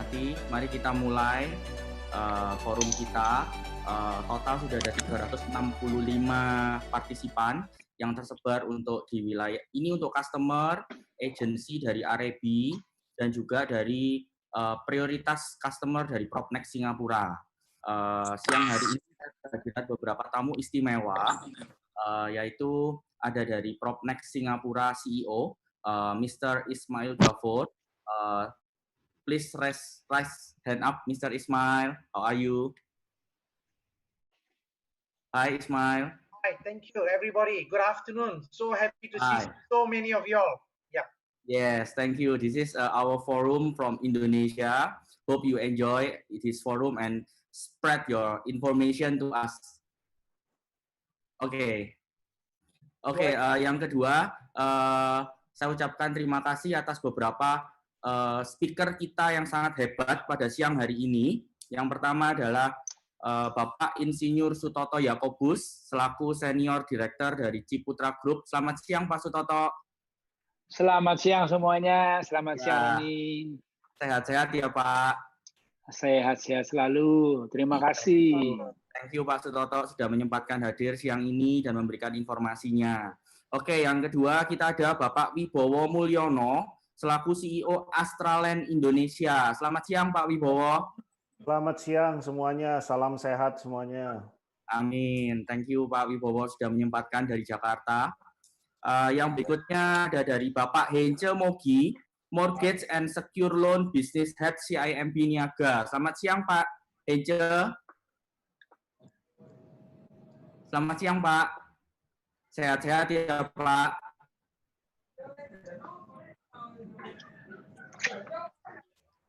hormati, mari kita mulai forum kita. Total sudah ada 365 partisipan yang tersebar untuk di wilayah ini, untuk customer, agency dari RAB, dan juga dari prioritas customer dari Propnex Singapura. Siang hari ini saya hadirkan beberapa tamu istimewa, yaitu ada dari Propnex Singapura CEO, Mr. Ismail Ghaffour. Please raise hand up, Mr. Ismail. How are you? Hi, Ismail. Hi, thank you, everybody. Good afternoon. So happy to see so many of y'all. Yeah. Yes, thank you. This is our forum from Indonesia. Hope you enjoy this forum and spread your information to us. Oke. Yang kedua, saya ucapkan terima kasih atas beberapa speaker kita yang sangat hebat pada siang hari ini. Yang pertama adalah Bapak Insinyur Sutoto Yakobus selaku Senior Director dari Ciputra Group. Selamat siang Pak Sutoto. Selamat siang semuanya. Selamat siang ini. Sehat-sehat ya Pak. Sehat-sehat selalu. Terima kasih. Thank you Pak Sutoto sudah menyempatkan hadir siang ini dan memberikan informasinya. Oke, yang kedua kita ada Bapak Wibowo Mulyono selaku CEO Astraland Indonesia. Selamat siang Pak Wibowo. Selamat siang semuanya, salam sehat semuanya. Amin. Thank you Pak Wibowo sudah menyempatkan dari Jakarta. Yang berikutnya ada dari Bapak Hence Mogi, Mortgage and Secure Loan Business Head CIMB Niaga. Selamat siang Pak Hence. Selamat siang Pak. Sehat-sehat ya Pak.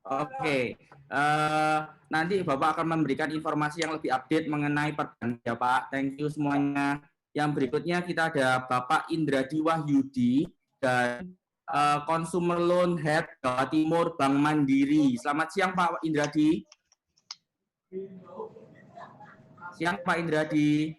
Oke. Nanti Bapak akan memberikan informasi yang lebih update mengenai perbankan ya Pak. Thank you semuanya. Yang berikutnya kita ada Bapak Indradi Wahyudi dan Consumer Loan Head Jawa Timur Bank Mandiri. Selamat siang Pak Indradi. Siang Pak Indradi.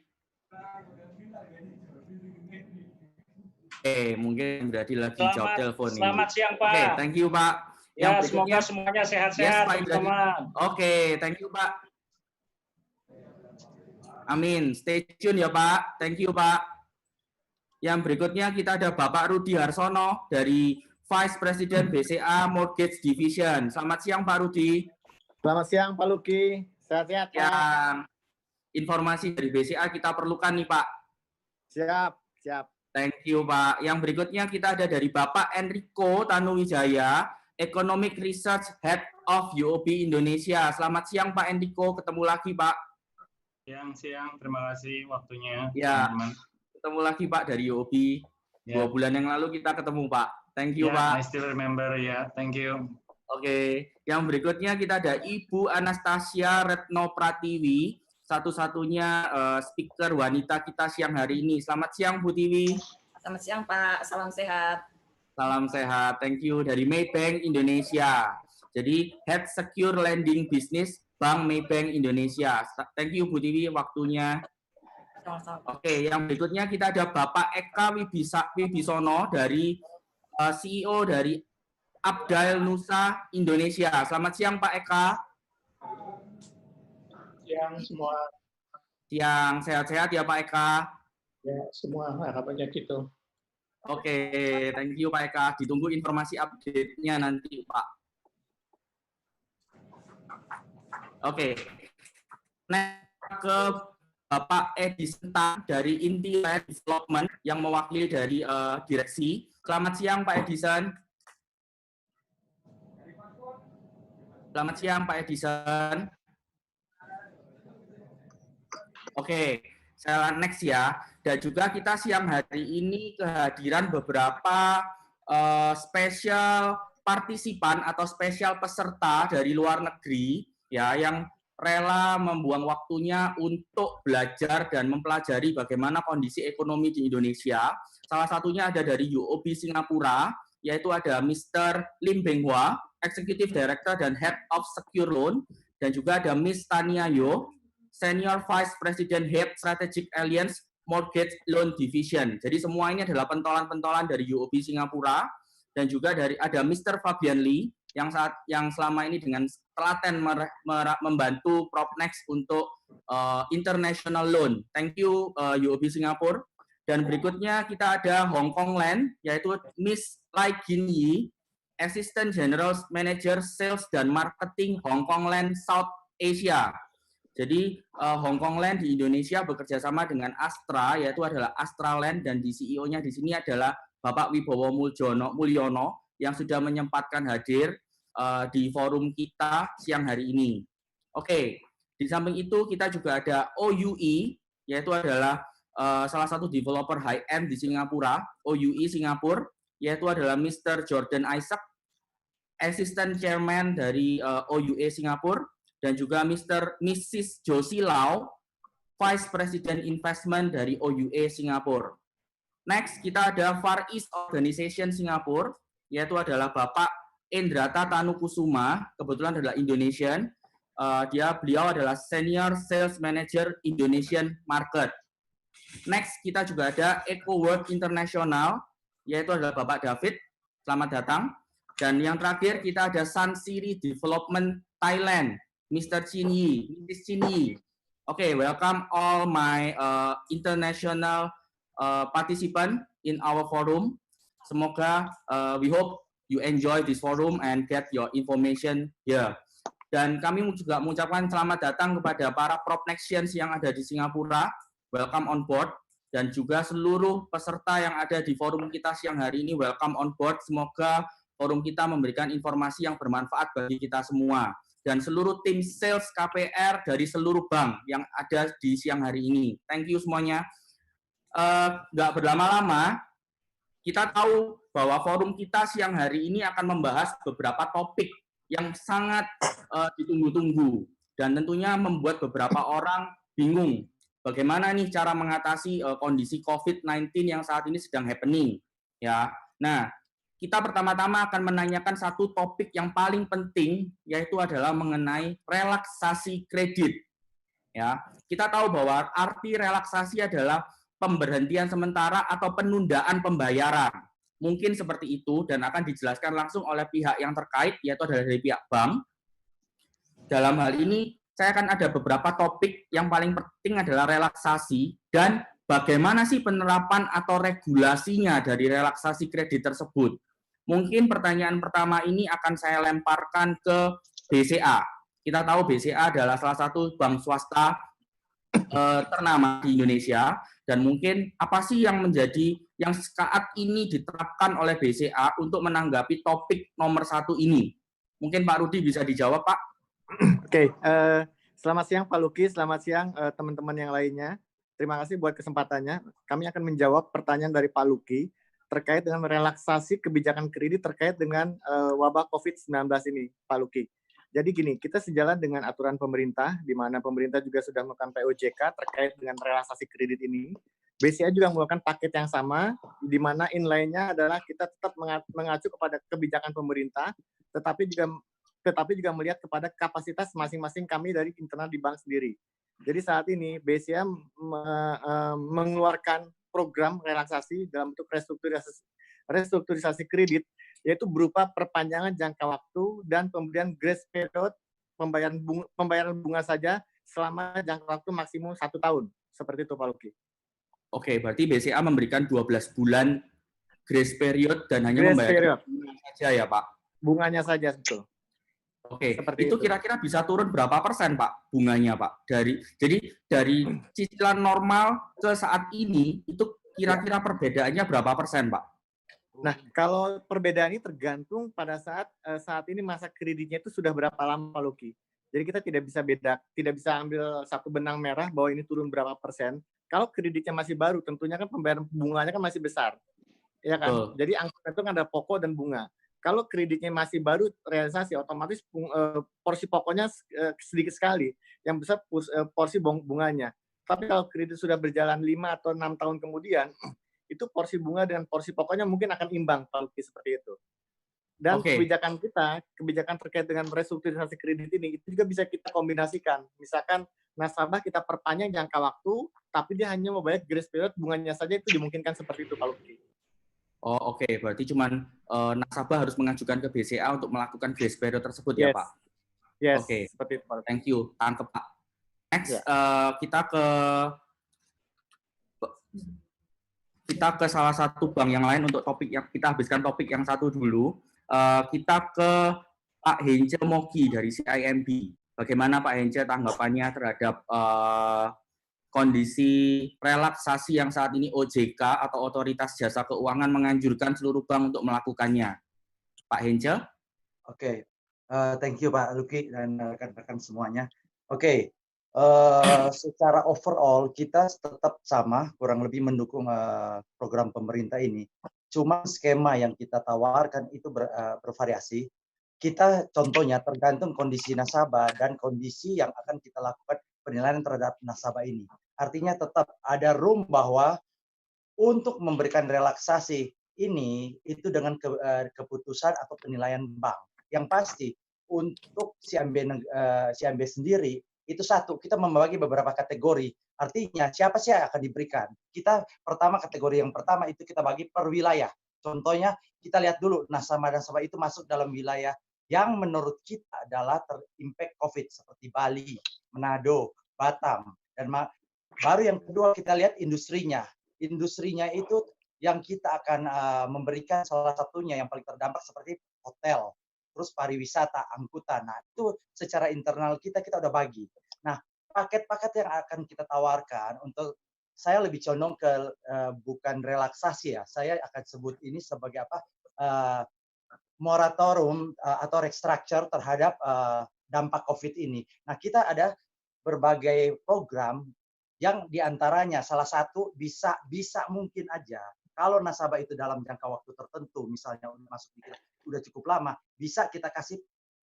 Mungkin Indradi lagi jawab telepon ini. Selamat siang Pak. Oke, thank you Pak. Ya, semoga semuanya sehat-sehat, teman-teman. Oke, thank you Pak. Amin. Stay tune ya Pak. Thank you Pak. Yang berikutnya kita ada Bapak Rudi Harsono dari Vice President BCA Mortgage Division. Selamat siang Pak Rudi. Selamat siang Pak Luki. Sehat-sehat Pak. Yang informasi dari BCA kita perlukan nih Pak. Siap, siap. Thank you Pak. Yang berikutnya kita ada dari Bapak Enrico Tanuwijaya, Economic Research Head of UOB Indonesia. Selamat siang Pak Enrico, ketemu lagi Pak. Siang, terima kasih waktunya. Ya, teman-teman. Ketemu lagi Pak dari UOB. 2 bulan yang lalu kita ketemu Pak. Thank you Pak. I still remember ya, thank you. Oke, yang berikutnya kita ada Ibu Anastasia Retno Pratiwi, satu-satunya speaker wanita kita siang hari ini. Selamat siang Bu Tiwi. Selamat siang Pak, salam sehat. Salam sehat, thank you, dari Maybank Indonesia. Jadi Head Secure Lending Business Bank Maybank Indonesia. Thank you Bu Tiwi waktunya. Sama-sama. Oke, yang berikutnya kita ada Bapak Eka Wibisono dari CEO dari Abdal Nusa Indonesia. Selamat siang Pak Eka. Siang semua. Siang, sehat-sehat ya Pak Eka. Ya, semua harapannya gitu. Oke, thank you Pak Eka. Ditunggu informasi update-nya nanti, Pak. Oke. Next ke Bapak Edi Sentang dari Inti Land Development yang mewakili dari direksi. Selamat siang Pak Edison. Selamat siang Pak Edison. Oke, saya next ya. Dan juga kita siang hari ini kehadiran beberapa spesial partisipan atau spesial peserta dari luar negeri ya yang rela membuang waktunya untuk belajar dan mempelajari bagaimana kondisi ekonomi di Indonesia. Salah satunya ada dari UOB Singapura, yaitu ada Mr. Lim Beng Hwa, Executive Director dan Head of Secure Loan, dan juga ada Miss Tania Yo, Senior Vice President Head Strategic Alliance Mortgage Loan Division. Jadi semua ini adalah pentolan-pentolan dari UOB Singapura, dan juga ada Mr. Fabian Lee yang selama ini dengan telaten membantu Propnex untuk international loan. Thank you UOB Singapura. Dan berikutnya kita ada Hong Kong Land, yaitu Miss Lai Gin Yi, Assistant General Manager Sales dan Marketing Hong Kong Land South Asia. Jadi Hong Kong Land di Indonesia bekerja sama dengan Astra, yaitu adalah Astra Land, dan di CEO-nya di sini adalah Bapak Wibowo Mulyono yang sudah menyempatkan hadir di forum kita siang hari ini. Oke, di samping itu kita juga ada OUE, yaitu adalah salah satu developer high-end di Singapura, OUE Singapura, yaitu adalah Mr. Jordan Isaac, Assistant Chairman dari OUE Singapura, dan juga Mrs. Josie Lau, Vice President Investment dari OUE Singapura. Next, kita ada Far East Organization Singapura, yaitu adalah Bapak Endrata Tanukusuma, kebetulan adalah Indonesian. Beliau adalah Senior Sales Manager Indonesian Market. Next, kita juga ada EcoWorld International, yaitu adalah Bapak David. Selamat datang. Dan yang terakhir, kita ada Sun Siri Development Thailand, Mr. Chin Yi, Mrs. Chin Yi. Okay, welcome all my international participant in our forum. Semoga we hope you enjoy this forum and get your information here. Dan kami juga mengucapkan selamat datang kepada para Propnexians yang ada di Singapura. Welcome on board. Dan juga seluruh peserta yang ada di forum kita siang hari ini, welcome on board. Semoga forum kita memberikan informasi yang bermanfaat bagi kita semua. Dan seluruh tim sales KPR dari seluruh bank yang ada di siang hari ini. Thank you semuanya. Nggak berlama-lama, kita tahu bahwa forum kita siang hari ini akan membahas beberapa topik yang sangat ditunggu-tunggu. Dan tentunya membuat beberapa orang bingung. Bagaimana nih cara mengatasi kondisi COVID-19 yang saat ini sedang happening. Ya, nah, kita pertama-tama akan menanyakan satu topik yang paling penting, yaitu adalah mengenai relaksasi kredit. Ya, kita tahu bahwa arti relaksasi adalah pemberhentian sementara atau penundaan pembayaran. Mungkin seperti itu dan akan dijelaskan langsung oleh pihak yang terkait, yaitu adalah dari pihak bank. Dalam hal ini, saya akan ada beberapa topik yang paling penting adalah relaksasi dan bagaimana sih penerapan atau regulasinya dari relaksasi kredit tersebut. Mungkin pertanyaan pertama ini akan saya lemparkan ke BCA. Kita tahu BCA adalah salah satu bank swasta ternama di Indonesia, dan mungkin apa sih yang menjadi yang saat ini diterapkan oleh BCA untuk menanggapi topik nomor 1 ini? Mungkin Pak Rudi bisa dijawab, Pak. Oke, selamat siang Pak Luki, selamat siang teman-teman yang lainnya. Terima kasih buat kesempatannya. Kami akan menjawab pertanyaan dari Pak Luki terkait dengan relaksasi kebijakan kredit terkait dengan wabah COVID-19 ini, Pak Luki. Jadi gini, kita sejalan dengan aturan pemerintah, di mana pemerintah juga sudah melakukan POJK terkait dengan relaksasi kredit ini. BCA juga melakukan paket yang sama, di mana inline-nya adalah kita tetap mengacu kepada kebijakan pemerintah, tetapi juga melihat kepada kapasitas masing-masing kami dari internal di bank sendiri. Jadi saat ini BCA mengeluarkan program relaksasi dalam bentuk restrukturisasi kredit, yaitu berupa perpanjangan jangka waktu dan pemberian grace period pembayaran bunga saja selama jangka waktu maksimum 1 tahun. Seperti itu Pak Luki. Oke, berarti BCA memberikan 12 bulan grace period dan hanya membayar bunga saja ya Pak? Bunganya saja, betul. Oke, itu kira-kira bisa turun berapa persen Pak bunganya Pak? Jadi dari cicilan normal ke saat ini itu kira-kira perbedaannya berapa persen Pak? Nah, kalau perbedaan ini tergantung pada saat ini masa kreditnya itu sudah berapa lama Pak Luki. Jadi kita tidak bisa ambil satu benang merah bahwa ini turun berapa persen. Kalau kreditnya masih baru, tentunya kan pembayaran bunganya kan masih besar, ya kan? Jadi angka itu kan ada pokok dan bunga. Kalau kreditnya masih baru realisasi, otomatis porsi pokoknya sedikit sekali, yang besar porsi bunganya. Tapi kalau kredit sudah berjalan 5 atau 6 tahun kemudian, itu porsi bunga dan porsi pokoknya mungkin akan imbang, Pak Luki, seperti itu. Dan kebijakan terkait dengan restrukturisasi kredit ini, itu juga bisa kita kombinasikan. Misalkan nasabah kita perpanjang jangka waktu, tapi dia hanya membayar grace period bunganya saja, itu dimungkinkan seperti itu, Pak Luki. Oh, oke. Berarti cuman nasabah harus mengajukan ke BCA untuk melakukan grace period tersebut ya, Pak? Yes, Oke. seperti itu. Thank you. Tangkep, Pak. Next, Ya. kita ke salah satu bank yang lain untuk topik yang kita habiskan topik yang satu dulu. Kita ke Pak Hence Mogi dari CIMB. Bagaimana Pak Hence tanggapannya terhadap kondisi relaksasi yang saat ini OJK atau Otoritas Jasa Keuangan menganjurkan seluruh bank untuk melakukannya? Pak Hence? Oke, thank you Pak Luki dan rekan-rekan semuanya. Oke, secara overall kita tetap sama, kurang lebih mendukung program pemerintah ini. Cuma skema yang kita tawarkan itu bervariasi. Kita contohnya tergantung kondisi nasabah dan kondisi yang akan kita lakukan penilaian terhadap nasabah ini. Artinya tetap ada room bahwa untuk memberikan relaksasi ini itu dengan keputusan atau penilaian bank. Yang pasti untuk CIMB sendiri itu satu, kita membagi beberapa kategori. Artinya siapa sih yang akan diberikan? Kita pertama kategori yang pertama itu kita bagi per wilayah. Contohnya kita lihat dulu nasabah-nasabah itu masuk dalam wilayah yang menurut kita adalah terimpact COVID seperti Bali, Manado, Batam, dan baru yang kedua kita lihat industrinya. Industrinya itu yang kita akan memberikan salah satunya yang paling terdampak seperti hotel, terus pariwisata, angkutan. Nah, itu secara internal kita udah bagi. Nah, paket-paket yang akan kita tawarkan untuk saya lebih condong ke bukan relaksasi ya. Saya akan sebut ini sebagai apa? Moratorium atau restructure terhadap dampak COVID ini. Nah, kita ada berbagai program yang diantaranya salah satu bisa mungkin aja kalau nasabah itu dalam jangka waktu tertentu, misalnya masuk di udah cukup lama, bisa kita kasih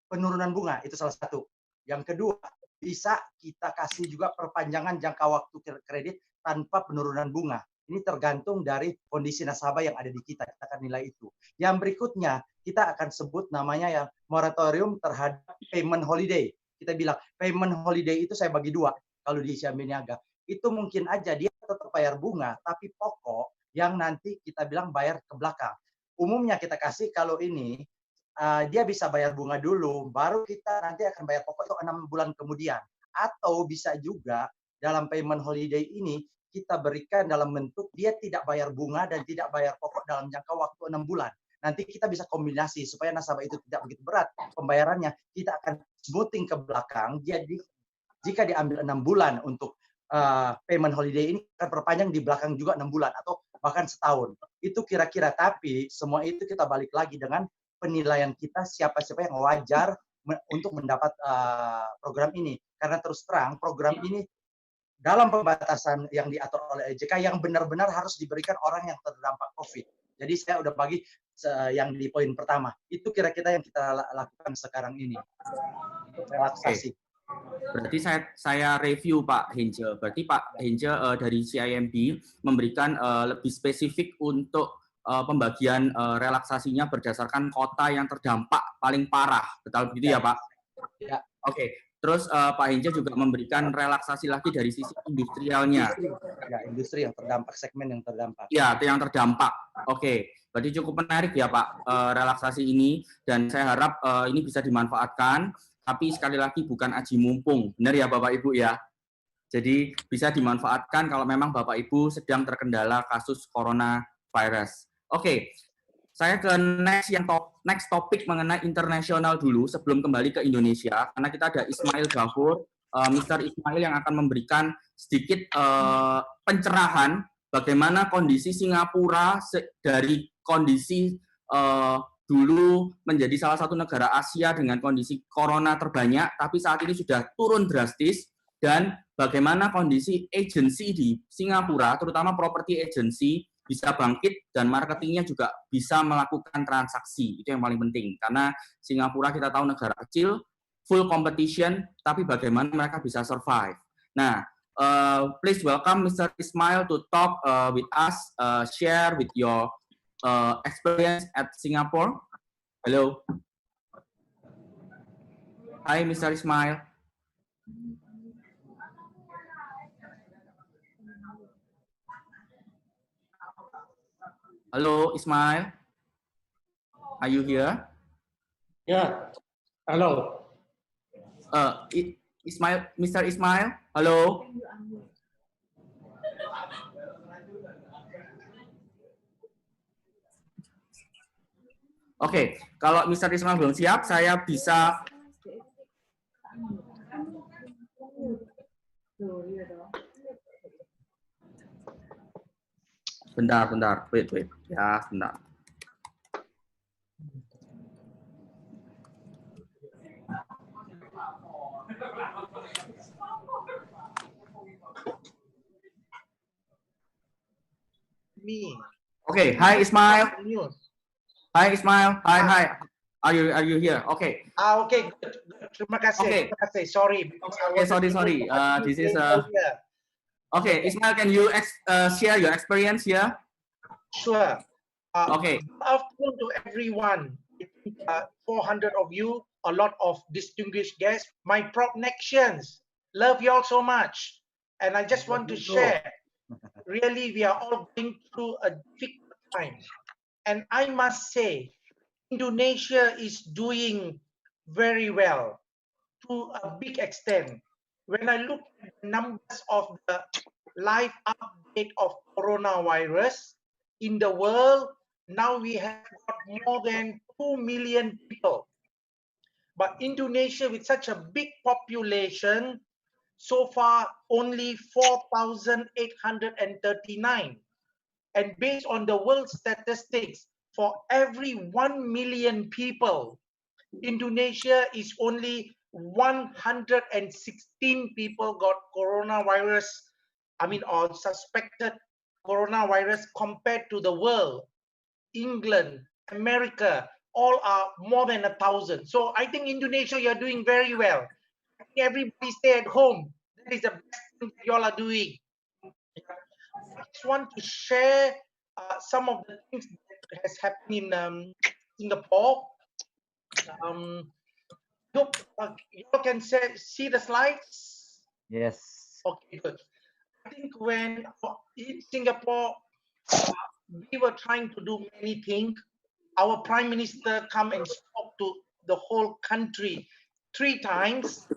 penurunan bunga, itu salah satu. Yang kedua, bisa kita kasih juga perpanjangan jangka waktu kredit tanpa penurunan bunga. Ini tergantung dari kondisi nasabah yang ada di kita akan nilai itu. Yang berikutnya, kita akan sebut namanya yang moratorium terhadap payment holiday. Kita bilang payment holiday itu saya bagi dua kalau di CIMB Niaga. Itu mungkin aja dia tetap bayar bunga, tapi pokok yang nanti kita bilang bayar ke belakang. Umumnya kita kasih kalau ini, dia bisa bayar bunga dulu, baru kita nanti akan bayar pokok itu 6 bulan kemudian. Atau bisa juga dalam payment holiday ini, kita berikan dalam bentuk dia tidak bayar bunga dan tidak bayar pokok dalam jangka waktu 6 bulan. Nanti kita bisa kombinasi supaya nasabah itu tidak begitu berat pembayarannya. Kita akan smoothing ke belakang. Jadi jika diambil 6 bulan untuk payment holiday ini akan perpanjang di belakang juga 6 bulan atau bahkan setahun. Itu kira-kira, tapi semua itu kita balik lagi dengan penilaian kita siapa-siapa yang wajar untuk mendapat program ini. Karena terus terang program ini dalam pembatasan yang diatur oleh OJK yang benar-benar harus diberikan orang yang terdampak COVID. Jadi saya udah bagi yang di poin pertama. Itu kira-kira yang kita lakukan sekarang ini. Untuk relaksasi. Berarti saya review Pak Hence. Berarti Pak Hence dari CIMB memberikan lebih spesifik untuk pembagian relaksasinya berdasarkan kota yang terdampak paling parah. Betul begitu ya Pak? Ya. Oke. Terus Pak Hence juga memberikan relaksasi lagi dari sisi industrialnya. Ya, industri yang terdampak, segmen yang terdampak. Ya, yang terdampak. Oke. Berarti cukup menarik ya Pak relaksasi ini, dan saya harap ini bisa dimanfaatkan. Tapi sekali lagi bukan aji mumpung, benar ya Bapak Ibu ya. Jadi bisa dimanfaatkan kalau memang Bapak Ibu sedang terkendala kasus coronavirus. Oke, saya ke next topik mengenai internasional dulu sebelum kembali ke Indonesia, karena kita ada Ismail Ghafur, Mr. Ismail yang akan memberikan sedikit pencerahan bagaimana kondisi Singapura dari kondisi dulu menjadi salah satu negara Asia dengan kondisi corona terbanyak, tapi saat ini sudah turun drastis, dan bagaimana kondisi agensi di Singapura, terutama property agency, bisa bangkit dan marketingnya juga bisa melakukan transaksi. Itu yang paling penting, karena Singapura kita tahu negara kecil, full competition, tapi bagaimana mereka bisa survive. Nah, please welcome Mr. Ismail to talk with us, share with your experience at Singapore. Hello. Hi, Mr. Ismail. Hello, Ismail. Are you here? Yeah. Hello. Ismail, Mr. Ismail. Hello. Oke, kalau Mr. Ismail belum siap, saya bisa. Bentar. Wait. Ya, bentar. Me. Okay, hi Ismail. News. Hi Ismail. Hi. Are you here? Okay. Okay, good. Terima kasih. Okay. Terima kasih. Sorry. Okay, sorry. This is okay, Ismail, can you share your experience here? Sure. Okay. Good afternoon to everyone. 400 of you, a lot of distinguished guests. My connections. Love you all so much. And I just want to share, really, we are all going through a difficult time. And I must say, Indonesia is doing very well to a big extent. When I look at the numbers of the live update of coronavirus in the world, now we have got more than 2 million people. But Indonesia, with such a big population, so far only 4,839. And based on the world statistics, for every 1 million people, Indonesia is only 116 people got coronavirus, or suspected coronavirus compared to the world. England, America, all are more than 1,000. So I think Indonesia, you're doing very well. Everybody stay at home. That is the best thing you all are doing. I just want to share some of the things that has happened in Singapore. You can see the slides? Yes. Okay, good. I think when in Singapore, we were trying to do many things. Our Prime Minister come and spoke to the whole country 3 times.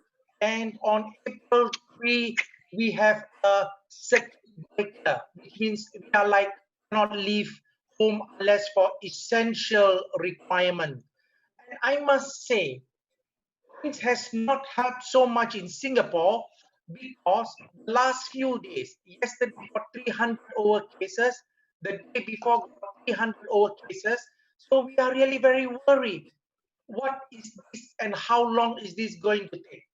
And on April 3, we have a circuit breaker, which means we are like not leave home unless for essential requirement. And I must say, it has not helped so much in Singapore because the last few days, yesterday got 300 over cases, the day before got 300 over cases. So we are really very worried. What is this and how long is this going to take?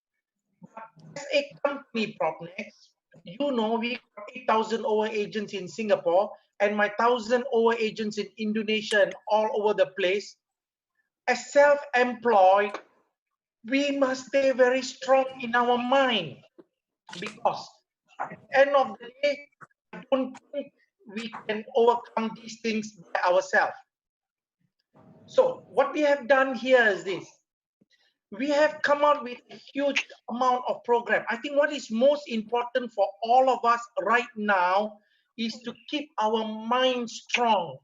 But as a company, Propnex, you know we got 8,000 over agents in Singapore and my 1,000 over agents in Indonesia and all over the place. As self-employed, we must stay very strong in our mind because at the end of the day, I don't think we can overcome these things by ourselves. So what we have done here is this. We have come out with a huge amount of program. I think what is most important for all of us right now is to keep our mind strong.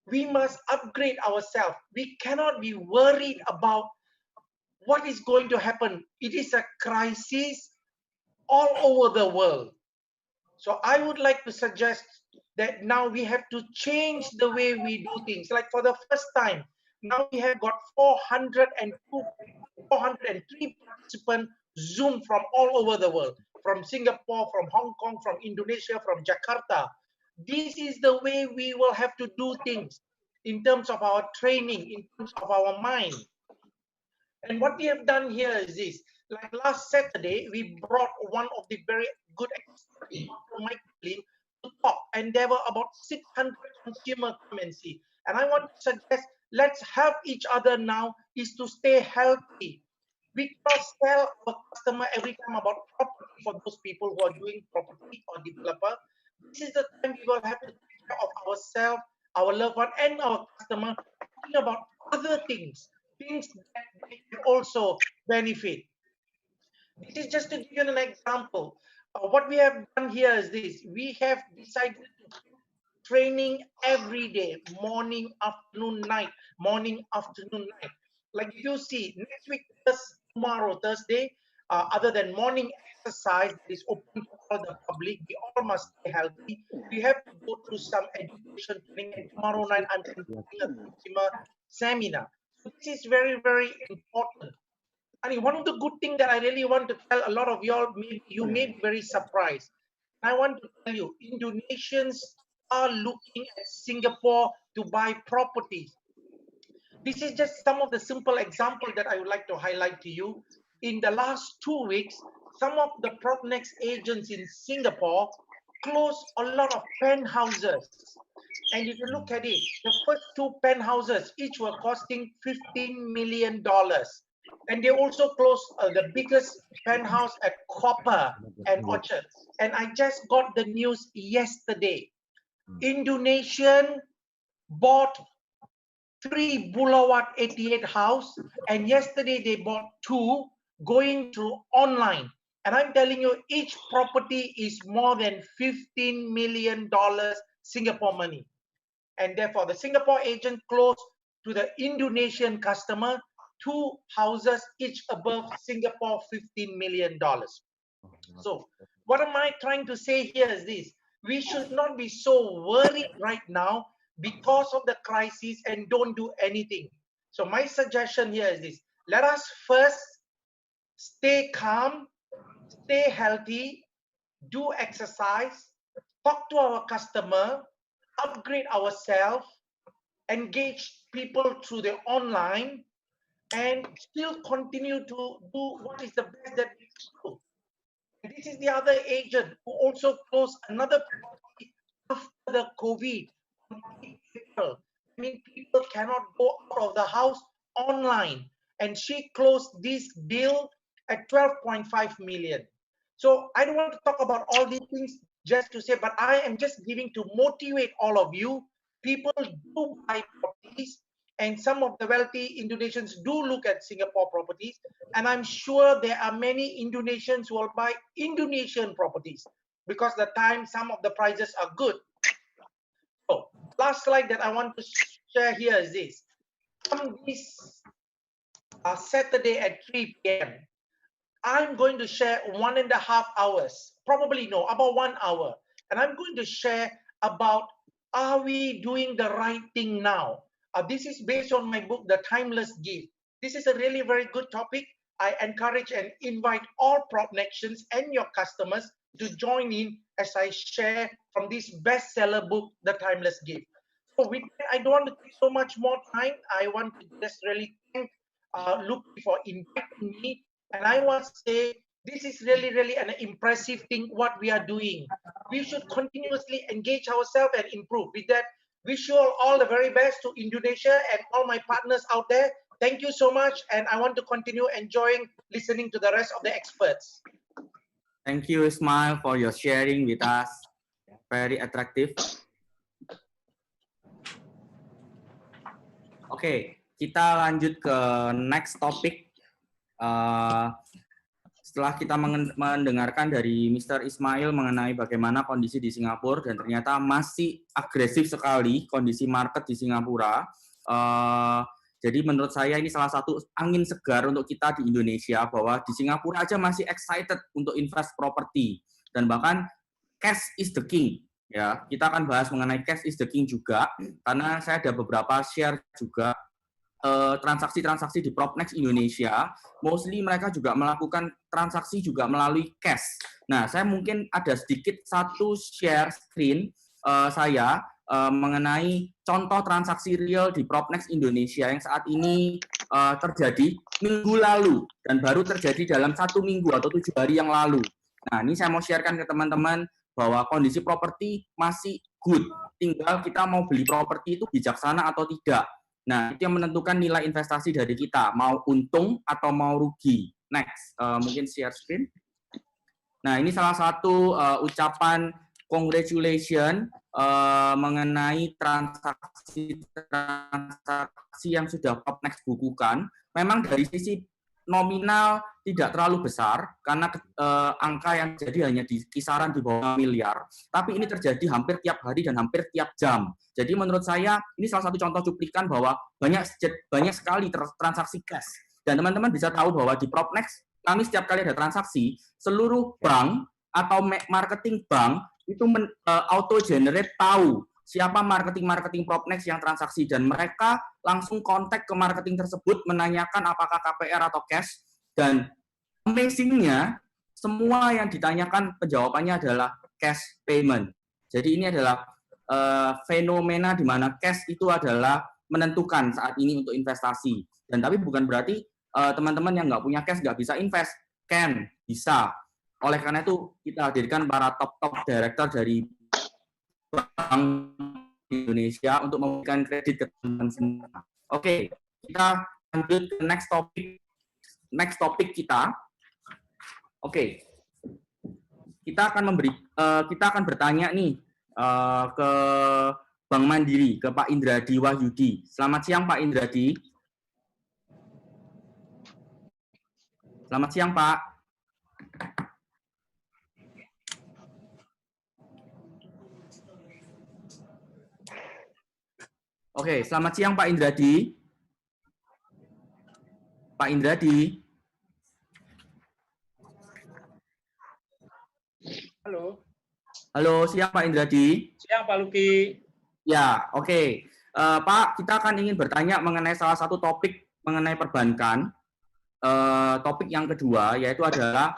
We must upgrade ourselves. We cannot be worried about what is going to happen. It is a crisis all over the world. So I would like to suggest that now we have to change the way we do things. Like for the first time, now we have got 403 participants Zoom from all over the world, from Singapore, from Hong Kong, from Indonesia, from Jakarta. This is the way we will have to do things in terms of our training, in terms of our mind. And what we have done here is this. Like last Saturday, we brought one of the very good experts, Mike Lin, to talk, and there were about 600 consumer come and see. And I want to suggest, let's help each other now is to stay healthy. We cannot tell our customer every time about property for those people who are doing property or developer. This is the time we will have to take care of ourselves, our loved one, and our customer, talking about other things that they can also benefit. This is just to give you an example. What we have done here is this. We have decided to training every day, morning, afternoon, night, morning, afternoon, night. Like you see, next week, tomorrow, Thursday, other than morning exercise that is open to all the public, we all must stay healthy. We have to go through some education training, and tomorrow night I'm conducting a consumer seminar. So this is very, very important. And one of the good things that I really want to tell a lot of y'all, you may be very surprised. I want to tell you, Indonesians are looking at Singapore to buy properties. This is just some of the simple examples that I would like to highlight to you. In the last 2 weeks, some of the Propnex agents in Singapore closed a lot of penthouses. And if you look at it, the first 2 penthouses, each were costing $15 million. And they also closed the biggest penthouse at Copper and Orchard. And I just got the news yesterday. Indonesian bought 3 Boulevard 88 house, and yesterday they bought 2 going to online. And I'm telling you, each property is more than $15 million Singapore money. And therefore, the Singapore agent closed to the Indonesian customer 2 houses, each above Singapore $15 million. So what am I trying to say here is this: we should not be so worried right now because of the crisis and don't do anything. So my suggestion here is this: let us first stay calm, stay healthy, do exercise, talk to our customer, upgrade ourselves, engage people through the online, and still continue to do what is the best that we can do. And this is the other agent who also closed another property after the COVID. I mean, people cannot go out of the house online, and she closed this deal at 12.5 million. So I don't want to talk about all these things just to say, but I am just giving to motivate all of you. People do buy properties, and some of the wealthy Indonesians do look at Singapore properties, and I'm sure there are many Indonesians who will buy Indonesian properties because the time some of the prices are good. So last slide that I want to share here is this. On this Saturday at 3 p.m., I'm going to share 1.5 hours, probably no, about 1 hour. And I'm going to share about, are we doing the right thing now? This is based on my book, The Timeless Gift. This is a really very good topic. I encourage and invite all Propnexians and your customers to join in as I share from this bestseller book, The Timeless Gift. So with that, I don't want to take so much more time. I want to just really thank Luke for inviting me. And I want to say, this is really, really an impressive thing what we are doing. We should continuously engage ourselves and improve. With that, wish you all the very best to Indonesia and all my partners out there. Thank you so much. And I want to continue enjoying listening to the rest of the experts. Thank you, Ismail, for your sharing with us. Very attractive. Oke, kita lanjut ke next topic. Setelah kita mendengarkan dari Mr. Ismail mengenai bagaimana kondisi di Singapura dan ternyata masih agresif sekali kondisi market di Singapura. Jadi menurut saya ini salah satu angin segar untuk kita di Indonesia bahwa di Singapura aja masih excited untuk invest properti dan bahkan cash is the king. Ya, kita akan bahas mengenai cash is the king juga karena saya ada beberapa share juga transaksi-transaksi di Propnex Indonesia, mostly mereka juga melakukan transaksi juga melalui cash. Nah, saya mungkin ada sedikit satu share screen saya mengenai contoh transaksi real di Propnex Indonesia yang saat ini terjadi minggu lalu dan baru terjadi dalam 1 minggu atau 7 hari yang lalu. Nah, ini saya mau sharekan ke teman-teman bahwa kondisi properti masih good. Tinggal kita mau beli properti itu bijaksana atau tidak. Nah, itu yang menentukan nilai investasi dari kita, mau untung atau mau rugi. Next, mungkin share screen. Nah, ini salah satu ucapan congratulation mengenai transaksi yang sudah Propnex bukukan. Memang dari sisi nominal tidak terlalu besar karena angka yang jadi hanya di kisaran di bawah miliar, tapi ini terjadi hampir tiap hari dan hampir tiap jam. Jadi menurut saya ini salah satu contoh cuplikan bahwa banyak sekali transaksi cash. Dan teman-teman bisa tahu bahwa di Propnex kami setiap kali ada transaksi, seluruh bank atau marketing bank itu auto generate tahu siapa marketing Propnex yang transaksi, dan mereka langsung kontak ke marketing tersebut menanyakan apakah KPR atau cash, dan amazing-nya semua yang ditanyakan penjawabannya adalah cash payment. Jadi ini adalah fenomena di mana cash itu adalah menentukan saat ini untuk investasi. Dan tapi bukan berarti teman-teman yang nggak punya cash nggak bisa invest, bisa. Oleh karena itu kita hadirkan para top director dari Bank Indonesia untuk memberikan kredit ke teman-teman semua. Oke, kita lanjut ke next topik kita. Oke, kita akan bertanya nih ke Bank Mandiri, ke Pak Indradi Wahyudi. Selamat siang Pak Indradi. Selamat siang Pak. Oke, selamat siang Pak Indradi. Pak Indradi. Halo. Halo, siang Pak Indradi. Siang Pak Luki. Ya, oke. Pak, kita akan ingin bertanya mengenai salah satu topik mengenai perbankan. Topik yang kedua yaitu adalah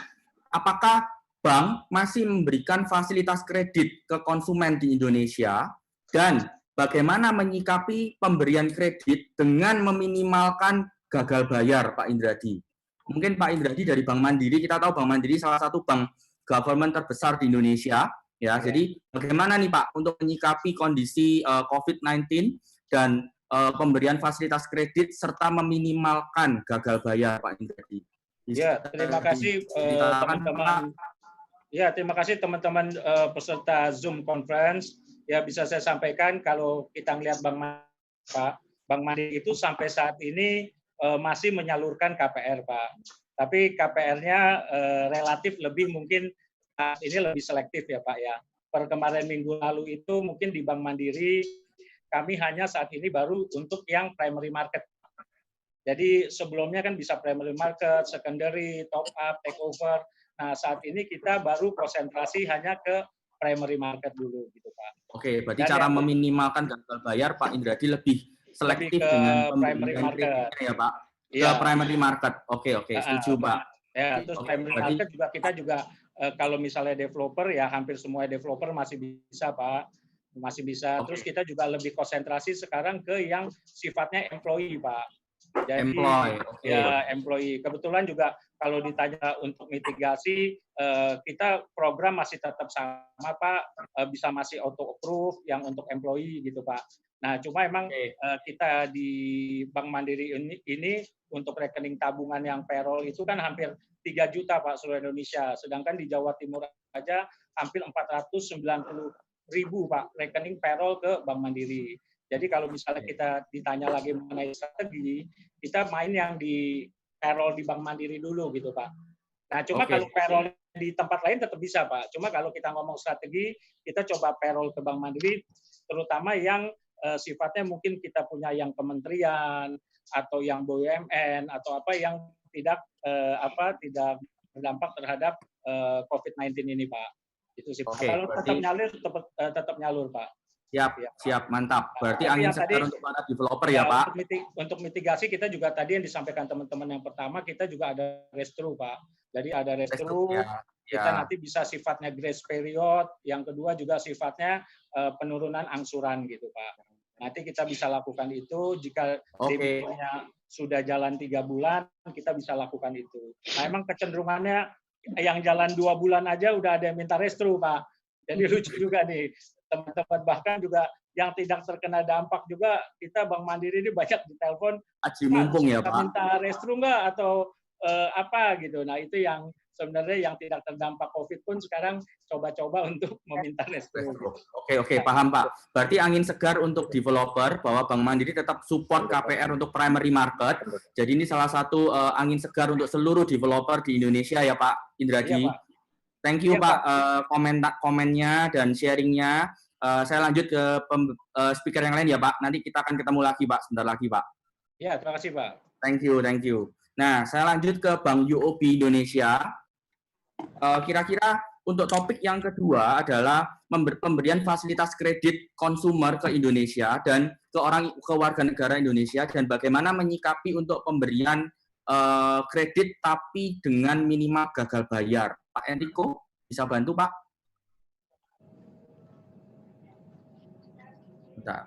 apakah bank masih memberikan fasilitas kredit ke konsumen di Indonesia, dan bagaimana menyikapi pemberian kredit dengan meminimalkan gagal bayar, Pak Indradi? Mungkin Pak Indradi dari Bank Mandiri, kita tahu Bank Mandiri salah satu bank government terbesar di Indonesia, ya. Jadi bagaimana nih Pak untuk menyikapi kondisi COVID-19 dan pemberian fasilitas kredit serta meminimalkan gagal bayar, Pak Indradi? Ya, terima kasih teman-teman. Ya, terima kasih teman-teman peserta Zoom conference. Ya, bisa saya sampaikan kalau kita melihat Bank Mandiri itu sampai saat ini masih menyalurkan KPR, Pak. Tapi KPR-nya relatif lebih mungkin ini lebih selektif ya, Pak ya. Per kemarin minggu lalu itu mungkin di Bank Mandiri kami hanya saat ini baru untuk yang primary market. Jadi sebelumnya kan bisa primary market, secondary, top up, take over. Nah, saat ini kita baru konsentrasi hanya ke primary market dulu gitu, Pak. Oke, berarti cara meminimalkan gagal bayar Pak Indradi lebih selektif dengan primary market ya, Pak. Ke primary market. Oke, setuju, Pak. Ya, terus primary market juga kita juga kalau misalnya developer ya hampir semua developer masih bisa, Pak. Masih bisa. Terus kita juga lebih konsentrasi sekarang ke yang sifatnya employee, Pak. Jadi employee. Kebetulan juga kalau ditanya untuk mitigasi, kita program masih tetap sama, Pak. Bisa masih auto approve yang untuk employee gitu, Pak. Nah, cuma emang kita di Bank Mandiri ini untuk rekening tabungan yang payroll itu kan hampir 3 juta, Pak, seluruh Indonesia. Sedangkan di Jawa Timur aja hampir 490.000, Pak, rekening payroll ke Bank Mandiri. Jadi kalau misalnya kita ditanya lagi mengenai strategi, kita main yang di payroll di Bank Mandiri dulu gitu, Pak. Nah, cuma kalau payroll di tempat lain tetap bisa, Pak. Cuma kalau kita ngomong strategi, kita coba payroll ke Bank Mandiri, terutama yang sifatnya mungkin kita punya yang kementerian atau yang BUMN atau apa yang tidak tidak berdampak terhadap COVID-19 ini, Pak. Itu sih. Kalau tetap nyalur, tetap nyalur, Pak. Siap, mantap. Berarti angin segar untuk para developer ya, Pak. Untuk mitigasi kita juga tadi yang disampaikan teman-teman yang pertama, kita juga ada restru, Pak. Jadi ada restru, kita nanti bisa sifatnya grace period, yang kedua juga sifatnya penurunan angsuran gitu, Pak. Nanti kita bisa lakukan itu jika debitnya sudah jalan 3 bulan, kita bisa lakukan itu. Nah, emang kecenderungannya yang jalan 2 bulan aja udah ada yang minta restru, Pak. Jadi lucu juga nih. Teman-teman bahkan juga yang tidak terkena dampak juga kita Bank Mandiri ini banyak ditelepon, aji mumpung ya, Pak. Minta restru nggak atau apa gitu. Nah, itu yang sebenarnya yang tidak terdampak COVID pun sekarang coba-coba untuk meminta resto. Oke, paham Pak. Berarti angin segar untuk developer bahwa Bank Mandiri tetap support KPR untuk primary market. Jadi ini salah satu angin segar untuk seluruh developer di Indonesia ya Pak Indraji. Iya, Pak. Thank you Iya, Pak komennya dan sharingnya. Saya lanjut ke speaker yang lain ya Pak. Nanti kita akan ketemu lagi Pak sebentar lagi Pak. Ya, terima kasih Pak. Thank you. Nah, saya lanjut ke Bank UOB Indonesia. Kira-kira untuk topik yang kedua adalah pemberian fasilitas kredit konsumer ke Indonesia dan ke warga negara Indonesia dan bagaimana menyikapi untuk pemberian kredit tapi dengan minimal gagal bayar. Pak Enrico bisa bantu Pak? Bentar.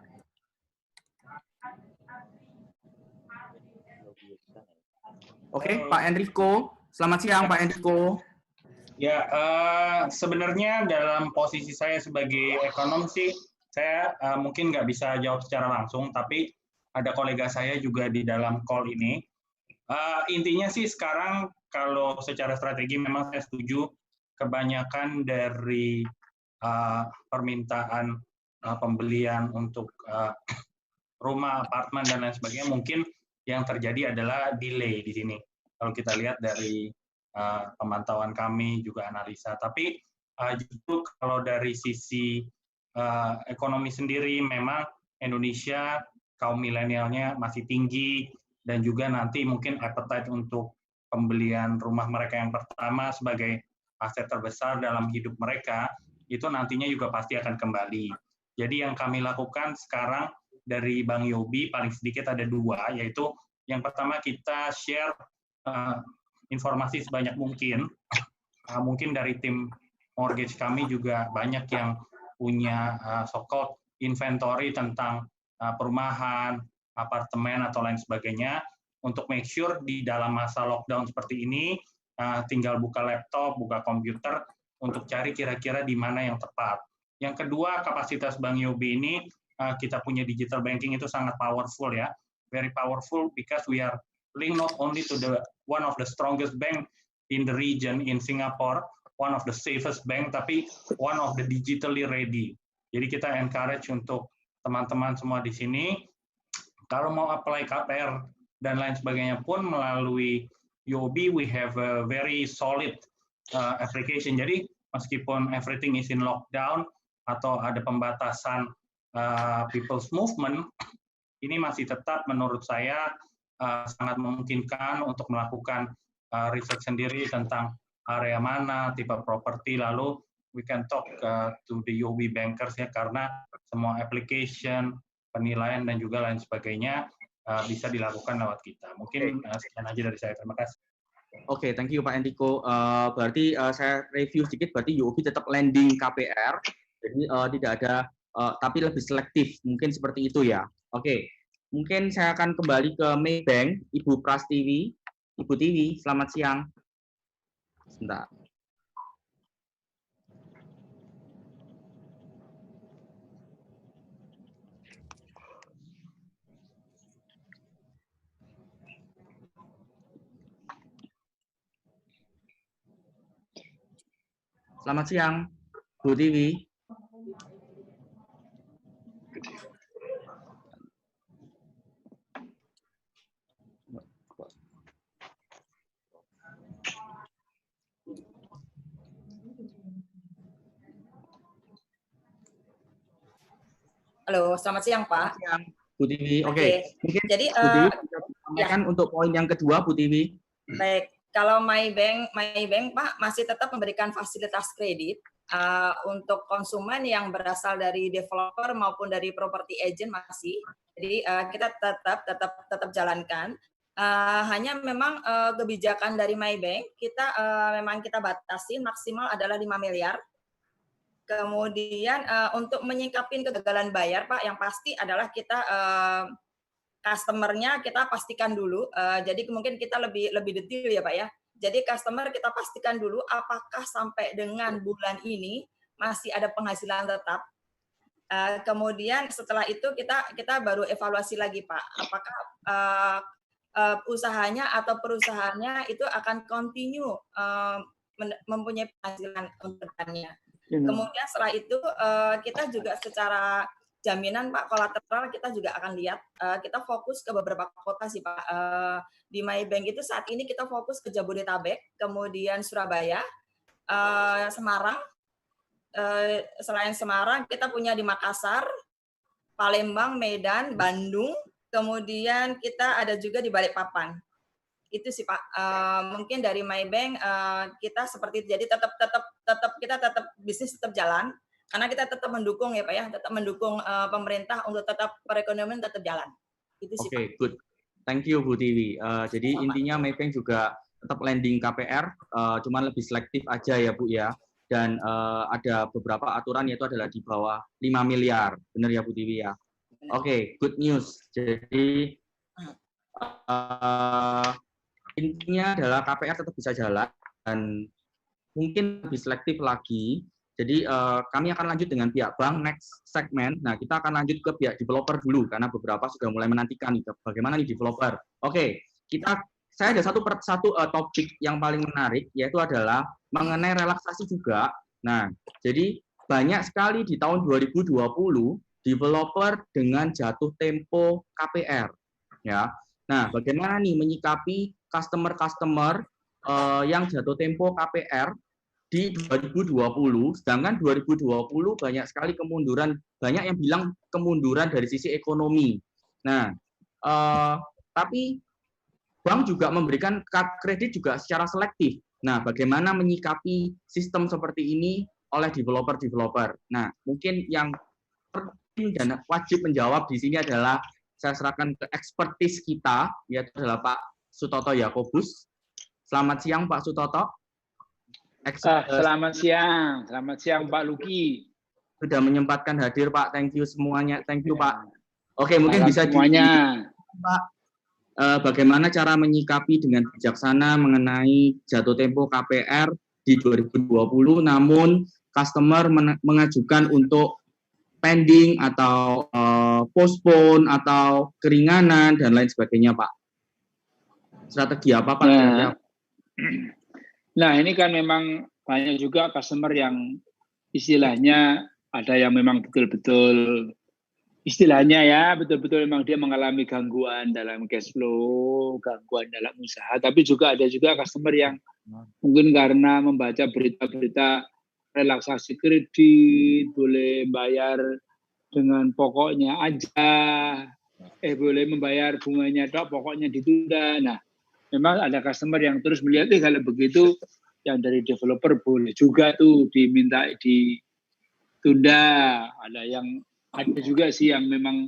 Oke, Pak Enrico. Selamat siang Pak Enrico. Ya, sebenarnya dalam posisi saya sebagai ekonom sih, saya mungkin nggak bisa jawab secara langsung, tapi ada kolega saya juga di dalam call ini. Intinya sih sekarang kalau secara strategi memang saya setuju kebanyakan dari permintaan pembelian untuk rumah, apartemen, dan lain sebagainya mungkin yang terjadi adalah delay di sini. Kalau kita lihat dari pemantauan kami juga analisa, tapi justru kalau dari sisi ekonomi sendiri memang Indonesia kaum milenialnya masih tinggi dan juga nanti mungkin appetite untuk pembelian rumah mereka yang pertama sebagai aset terbesar dalam hidup mereka itu nantinya juga pasti akan kembali. Jadi yang kami lakukan sekarang dari Bank UOB paling sedikit ada 2, yaitu yang pertama kita share informasi sebanyak mungkin. Mungkin dari tim mortgage kami juga banyak yang punya so-called inventory tentang perumahan, apartemen, atau lain sebagainya, untuk make sure di dalam masa lockdown seperti ini, tinggal buka laptop, buka komputer, untuk cari kira-kira di mana yang tepat. Yang kedua, kapasitas Bank UOB ini, kita punya digital banking itu sangat powerful ya, very powerful because we are linked not only to the one of the strongest bank in the region in Singapore, one of the safest bank, tapi one of the digitally ready. Jadi kita encourage untuk teman-teman semua di sini, kalau mau apply KPR dan lain sebagainya pun melalui UOB, we have a very solid application. Jadi meskipun everything is in lockdown atau ada pembatasan people's movement, ini masih tetap menurut saya sangat memungkinkan untuk melakukan riset sendiri tentang area mana, tipe properti, lalu we can talk to the UOB bankers ya, karena semua application, penilaian, dan juga lain sebagainya bisa dilakukan lewat kita. Mungkin sekian aja dari saya. Terima kasih. Oke, thank you Pak Enrico. Berarti saya review sedikit, berarti UOB tetap lending KPR, jadi tidak ada, tapi lebih selektif, mungkin seperti itu ya. Oke. Mungkin saya akan kembali ke Maybank, Ibu Prastiwi. Ibu Tiwi, selamat siang. Sebentar. Selamat siang, Bu Tiwi. Halo, selamat siang Pak. Selamat siang, Bu Tiwi. Oke. Mungkin Jadi Bu Tiwi bisa disampaikan untuk poin yang kedua, Bu Tiwi. Baik, kalau Maybank Pak masih tetap memberikan fasilitas kredit untuk konsumen yang berasal dari developer maupun dari property agent masih. Jadi kita tetap jalankan. Hanya memang kebijakan dari Maybank memang kita batasi maksimal adalah 5 miliar. Kemudian untuk menyingkapin kegagalan bayar, Pak, yang pasti adalah kita customer-nya kita pastikan dulu. Jadi mungkin kita lebih detail ya, Pak ya. Jadi customer kita pastikan dulu apakah sampai dengan bulan ini masih ada penghasilan tetap. Kemudian setelah itu kita baru evaluasi lagi, Pak. Apakah usahanya atau perusahaannya itu akan continue mempunyai penghasilan untuk depannya. Kemudian setelah itu kita juga secara jaminan Pak kolateral kita juga akan lihat, kita fokus ke beberapa kota sih Pak. Di MyBank itu saat ini kita fokus ke Jabodetabek, kemudian Surabaya, Semarang. Selain Semarang kita punya di Makassar, Palembang, Medan, Bandung, kemudian kita ada juga di Balikpapan. Itu sih Pak. Mungkin dari MyBank kita seperti itu. Jadi kita tetap bisnis tetap jalan karena kita tetap mendukung ya Pak ya, tetap mendukung pemerintah untuk tetap perekonomian tetap jalan. Itu sih Pak. Good. Thank you Bu Tiwi. Jadi intinya MyBank juga tetap lending KPR, cuman lebih selektif aja ya Bu ya. Dan ada beberapa aturan yaitu adalah di bawah 5 miliar. Benar ya Bu Tiwi ya? Oke, good news. Jadi intinya adalah KPR tetap bisa jalan dan mungkin lebih selektif lagi. Jadi kami akan lanjut dengan pihak bank next segment. Nah, kita akan lanjut ke pihak developer dulu karena beberapa sudah mulai menantikan nih bagaimana nih developer. Oke, saya ada satu topik yang paling menarik yaitu adalah mengenai relaksasi juga. Nah, jadi banyak sekali di tahun 2020 developer dengan jatuh tempo KPR ya. Nah, bagaimana nih menyikapi customer yang jatuh tempo KPR di 2020, sedangkan 2020 banyak sekali kemunduran, banyak yang bilang kemunduran dari sisi ekonomi. Nah, tapi bank juga memberikan kredit juga secara selektif. Nah, bagaimana menyikapi sistem seperti ini oleh developer-developer? Nah, mungkin yang penting dan wajib menjawab di sini adalah saya serahkan ke expertise kita, yaitu adalah Pak Sutoto Yakobus. Selamat siang Pak Sutoto. Selamat siang Pak Luki. Sudah menyempatkan hadir Pak, thank you semuanya, thank you Pak. Oke, mungkin Malam bisa semuanya. Pak, bagaimana cara menyikapi dengan bijaksana mengenai jatuh tempo KPR di 2020, namun customer mengajukan untuk pending atau postpone atau keringanan dan lain sebagainya Pak. Strategi apa Pak? Nah, ini kan memang banyak juga customer yang istilahnya ada yang memang betul-betul istilahnya ya, betul-betul memang dia mengalami gangguan dalam cash flow, gangguan dalam usaha, tapi juga ada juga customer yang mungkin karena membaca berita-berita relaksasi kredit, boleh bayar dengan pokoknya aja, boleh membayar bunganya dok, pokoknya ditunda. Nah, memang ada customer yang terus melihat, kalau begitu yang dari developer boleh juga tuh diminta ditunda. Ada juga sih yang memang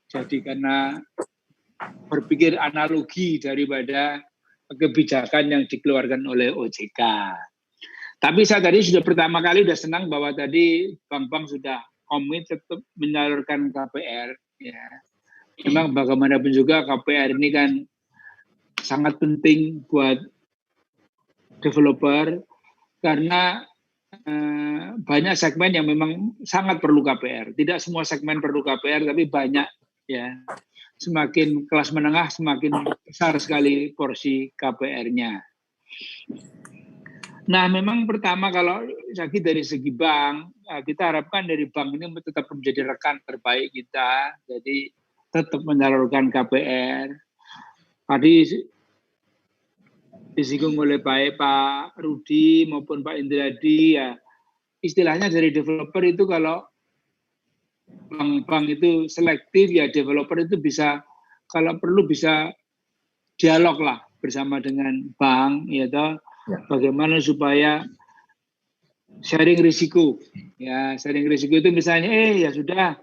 jadi karena berpikir analogi daripada kebijakan yang dikeluarkan oleh OJK. Tapi saya tadi sudah pertama kali sudah senang bahwa tadi bank-bank sudah komit tetap menyalurkan KPR. Ya. Memang bagaimanapun juga KPR ini kan sangat penting buat developer karena banyak segmen yang memang sangat perlu KPR. Tidak semua segmen perlu KPR, tapi banyak ya. Semakin kelas menengah semakin besar sekali porsi KPR-nya. Nah, memang pertama kalau dari segi bank, kita harapkan dari bank ini tetap menjadi rekan terbaik kita. Jadi tetap menyalurkan KPR. Tadi disinggung oleh baik Pak Rudi maupun Pak Indradi ya, istilahnya dari developer itu kalau bank-bank itu selektif ya, developer itu bisa kalau perlu bisa dialog lah bersama dengan bank ya toh, bagaimana supaya sharing risiko ya, sharing risiko itu misalnya ya sudah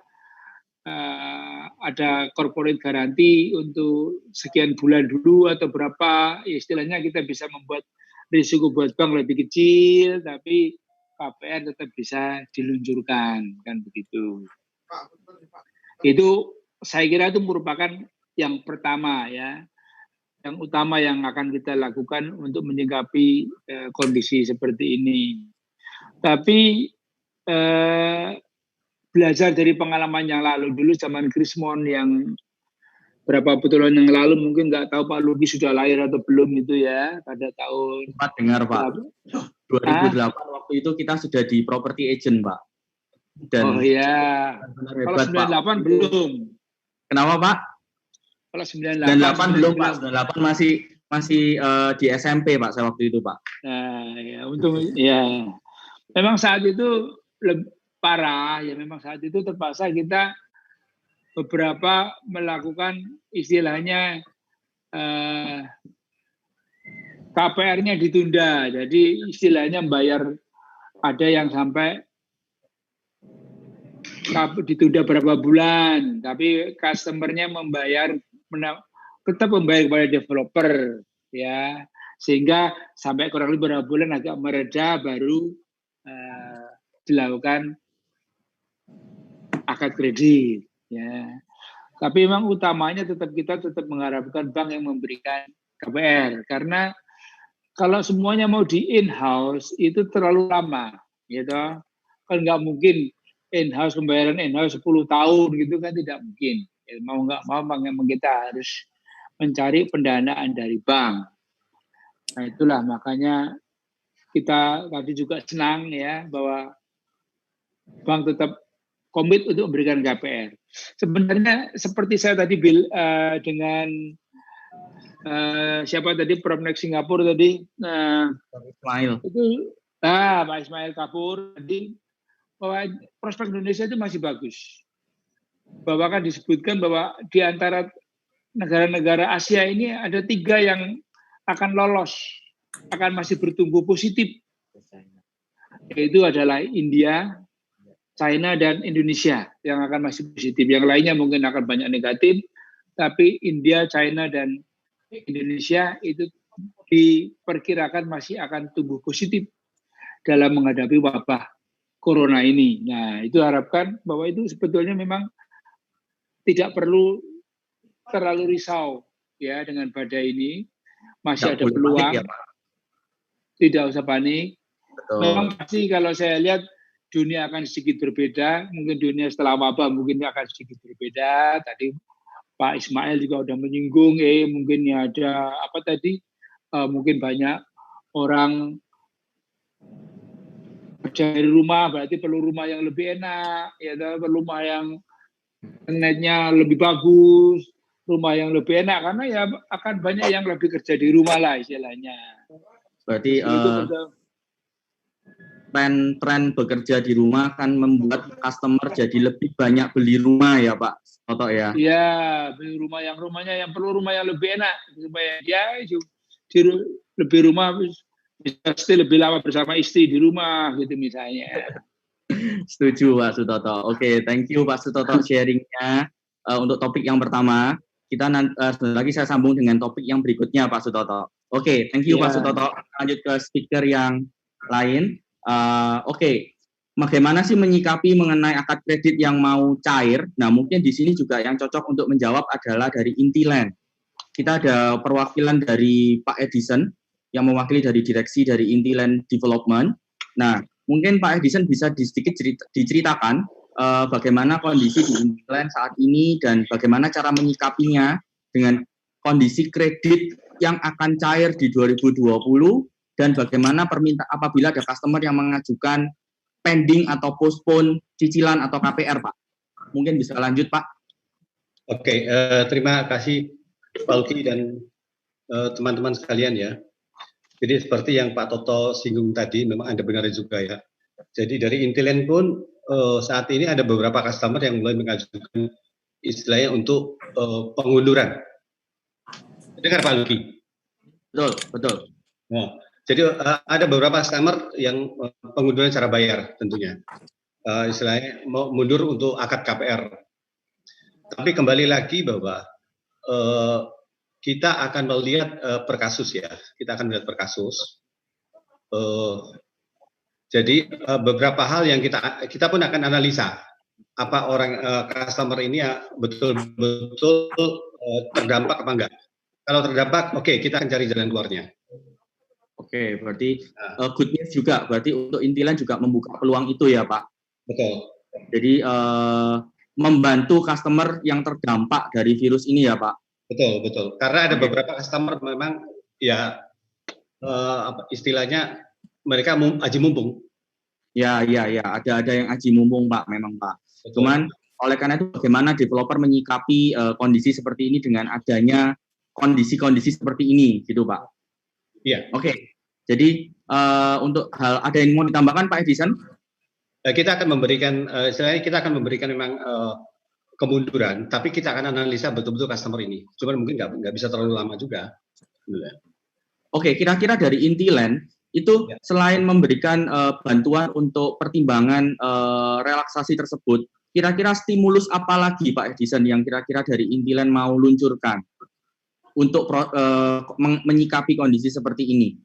ada corporate garanti untuk sekian bulan dulu atau berapa, istilahnya kita bisa membuat risiko buat bank lebih kecil, tapi KPR tetap bisa diluncurkan, kan begitu. Itu saya kira itu merupakan yang pertama ya, yang utama yang akan kita lakukan untuk menyikapi kondisi seperti ini. Tapi belajar dari pengalaman yang lalu, dulu zaman Krismon yang berapa bulan yang lalu, mungkin nggak tahu Pak Lugi sudah lahir atau belum itu ya, pada tahun dengar Pak. 2008 waktu itu kita sudah di property agent, Pak. Dan oh iya. Kalau 98 belum. Kenapa, Pak? Kalau 98 belum, Pak. 98 masih di SMP, Pak, saya waktu itu, Pak. Nah, ya untung ya. Memang saat itu lebih parah ya, memang saat itu terpaksa kita beberapa melakukan istilahnya KPR-nya ditunda. Jadi istilahnya bayar, ada yang sampai ditunda berapa bulan, tapi customer-nya tetap membayar kepada developer ya, sehingga sampai kurang lebih beberapa bulan agak mereda baru dilakukan akad kredit ya. Tapi memang utamanya kita tetap mengharapkan bank yang memberikan KPR, karena kalau semuanya mau di in-house itu terlalu lama gitu. Kan nggak mungkin in-house, pembayaran in-house 10 tahun gitu kan, tidak mungkin. Ya, mau nggak mau memang kita harus mencari pendanaan dari bank. Nah itulah makanya kita tadi juga senang ya bahwa bank tetap komit untuk memberikan KPR. Sebenarnya seperti saya tadi dengan siapa tadi, Promnek Singapura tadi, Ismail. Itu Pak Ismail Kapur tadi, bahwa prospek Indonesia itu masih bagus. Bahwa kan disebutkan bahwa di antara negara-negara Asia ini ada 3 yang akan lolos, akan masih bertumbuh positif. Yaitu adalah India, China, dan Indonesia yang akan masih positif. Yang lainnya mungkin akan banyak negatif, tapi India, China, dan Indonesia itu diperkirakan masih akan tumbuh positif dalam menghadapi wabah corona ini. Nah, itu harapkan bahwa itu sebetulnya memang tidak perlu terlalu risau ya dengan badai ini. Masih ada peluang. Ya, Pak. Tidak usah panik. Betul. Memang pasti kalau saya lihat dunia akan sedikit berbeda. Mungkin dunia setelah wabah mungkin akan sedikit berbeda. Tadi Pak Ismail juga udah menyinggung, mungkin ya ada apa tadi? Mungkin banyak orang kerja dari rumah, berarti perlu rumah yang lebih enak, ya, perlu rumah yang internetnya lebih bagus, rumah yang lebih enak, karena ya akan banyak yang lebih kerja di rumah lah istilahnya. Berarti tren bekerja di rumah kan membuat customer jadi lebih banyak beli rumah ya Pak Toto ya? Iya, beli rumah yang rumahnya yang perlu rumah yang lebih enak, supaya dia lebih rumah bisa stay lebih lama bersama istri di rumah gitu misalnya. Setuju Pak Sutoto. Oke, thank you Pak Sutoto sharingnya untuk topik yang pertama. Kita sebentar lagi saya sambung dengan topik yang berikutnya Pak Sutoto. Oke, thank you Pak Sutoto. Lanjut ke speaker yang lain. Oke, bagaimana sih menyikapi mengenai akad kredit yang mau cair? Nah, mungkin di sini juga yang cocok untuk menjawab adalah dari Intiland. Kita ada perwakilan dari Pak Edison yang mewakili dari direksi dari Intiland Development. Nah, mungkin Pak Edison bisa sedikit diceritakan bagaimana kondisi di Intiland saat ini dan bagaimana cara menyikapinya dengan kondisi kredit yang akan cair di 2020 dan bagaimana apabila ada customer yang mengajukan pending atau postpone cicilan atau KPR, Pak. Mungkin bisa lanjut, Pak. Oke, terima kasih Pak Luki dan teman-teman sekalian ya. Jadi seperti yang Pak Toto singgung tadi, memang Anda benar juga ya. Jadi dari Intiland pun saat ini ada beberapa customer yang mulai mengajukan istilahnya untuk pengunduran. Dengar Pak Luki? Betul, betul. Nah, jadi ada beberapa customer yang pengunduran cara bayar tentunya. Istilahnya mau mundur untuk akad KPR. Tapi kembali lagi bahwa kita akan melihat per kasus ya. Kita akan melihat per kasus. Jadi beberapa hal yang kita pun akan analisa apa orang customer ini ya betul-betul terdampak apa enggak. Kalau terdampak, oke, kita akan cari jalan keluarnya. Oke, berarti good news juga. Berarti untuk Intiland juga membuka peluang itu ya, Pak. Betul. Jadi membantu customer yang terdampak dari virus ini ya, Pak. Betul, betul. Karena ada beberapa customer memang ya istilahnya mereka aji mumpung. Ya, ada yang aji mumpung Pak, memang Pak. Betul. Cuman oleh karena itu bagaimana developer menyikapi kondisi seperti ini dengan adanya kondisi-kondisi seperti ini, gitu Pak? Iya. Oke. Jadi untuk hal ada yang mau ditambahkan Pak Edison? Kita akan memberikan, istilahnya kita akan memberikan memang kemunduran, tapi kita akan analisa betul-betul customer ini. Cuman mungkin nggak bisa terlalu lama juga. Oke, kira-kira dari Intiland itu selain memberikan bantuan untuk pertimbangan relaksasi tersebut, kira-kira stimulus apa lagi Pak Edison yang kira-kira dari Intiland mau luncurkan untuk menyikapi kondisi seperti ini?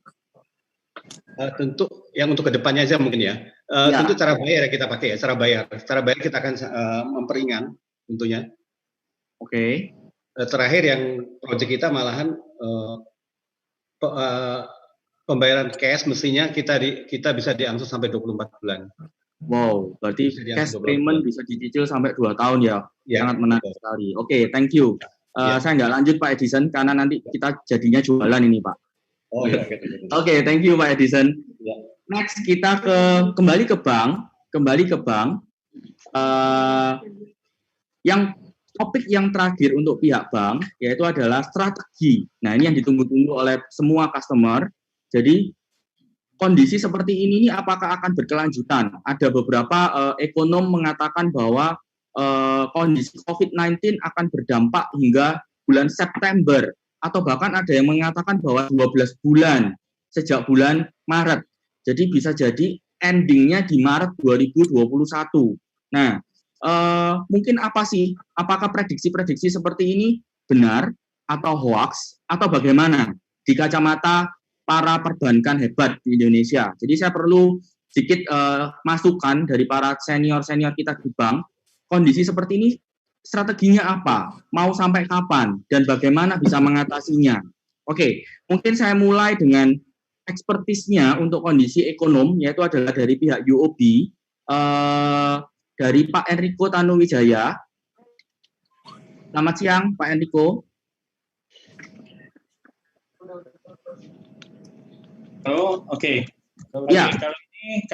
Tentu yang untuk kedepannya aja mungkin ya. Tentu cara bayar yang kita pakai ya, cara bayar kita akan memperingan tentunya. Oke. Terakhir yang proyek kita malahan pembayaran cash mestinya kita bisa diangsur sampai 24 bulan. Wow, berarti cash payment bisa dicicil sampai 2 tahun ya? Sangat menarik sekali. Oke, thank you. Saya nggak lanjut Pak Edison karena nanti kita jadinya jualan ini Pak. Oh iya. Oke, thank you Pak Edison. Next kita kembali ke bank. Yang topik yang terakhir untuk pihak bank yaitu adalah strategi. Nah, ini yang ditunggu-tunggu oleh semua customer. Jadi kondisi seperti ini apakah akan berkelanjutan? Ada beberapa ekonom mengatakan bahwa kondisi COVID-19 akan berdampak hingga bulan September atau bahkan ada yang mengatakan bahwa 12 bulan sejak bulan Maret. Jadi bisa jadi endingnya di Maret 2021. Nah, mungkin apa sih? Apakah prediksi-prediksi seperti ini benar atau hoax atau bagaimana di kacamata para perbankan hebat di Indonesia? Jadi saya perlu sedikit masukan dari para senior-senior kita di bank. Kondisi seperti ini strateginya apa? Mau sampai kapan? Dan bagaimana bisa mengatasinya? Oke, mungkin saya mulai dengan ekspertisnya untuk kondisi ekonom, yaitu adalah dari pihak UOB, dari Pak Enrico Tanuwijaya. Selamat siang, Pak Enrico. Halo, oke. Ya.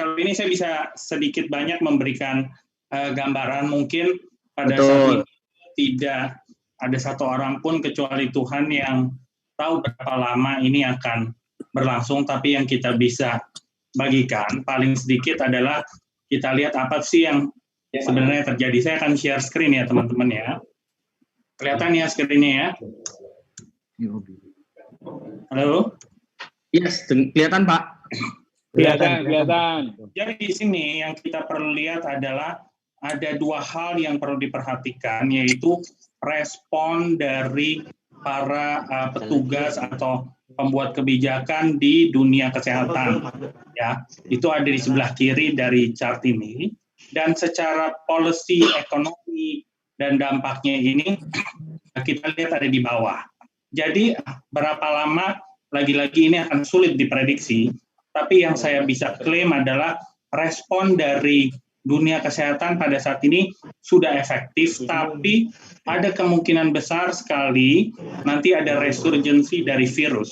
Kalau ini saya bisa sedikit banyak memberikan gambaran. Mungkin pada Betul. saat ini tidak ada satu orang pun kecuali Tuhan yang tahu berapa lama ini akan berlangsung, tapi yang kita bisa bagikan paling sedikit adalah kita lihat apa sih yang sebenarnya terjadi. Saya akan share screen ya teman-teman ya. Kelihatan ya screen-nya ya? Halo? Yes, kelihatan Pak. Kelihatan. Jadi di sini yang kita perlu lihat adalah ada dua hal yang perlu diperhatikan, yaitu respon dari para petugas atau pembuat kebijakan di dunia kesehatan. Ya, itu ada di sebelah kiri dari chart ini. Dan secara policy ekonomi dan dampaknya ini kita lihat ada di bawah. Jadi berapa lama lagi-lagi ini akan sulit diprediksi, tapi yang saya bisa klaim adalah respon dari dunia kesehatan pada saat ini sudah efektif, tapi ada kemungkinan besar sekali nanti ada resurgensi dari virus,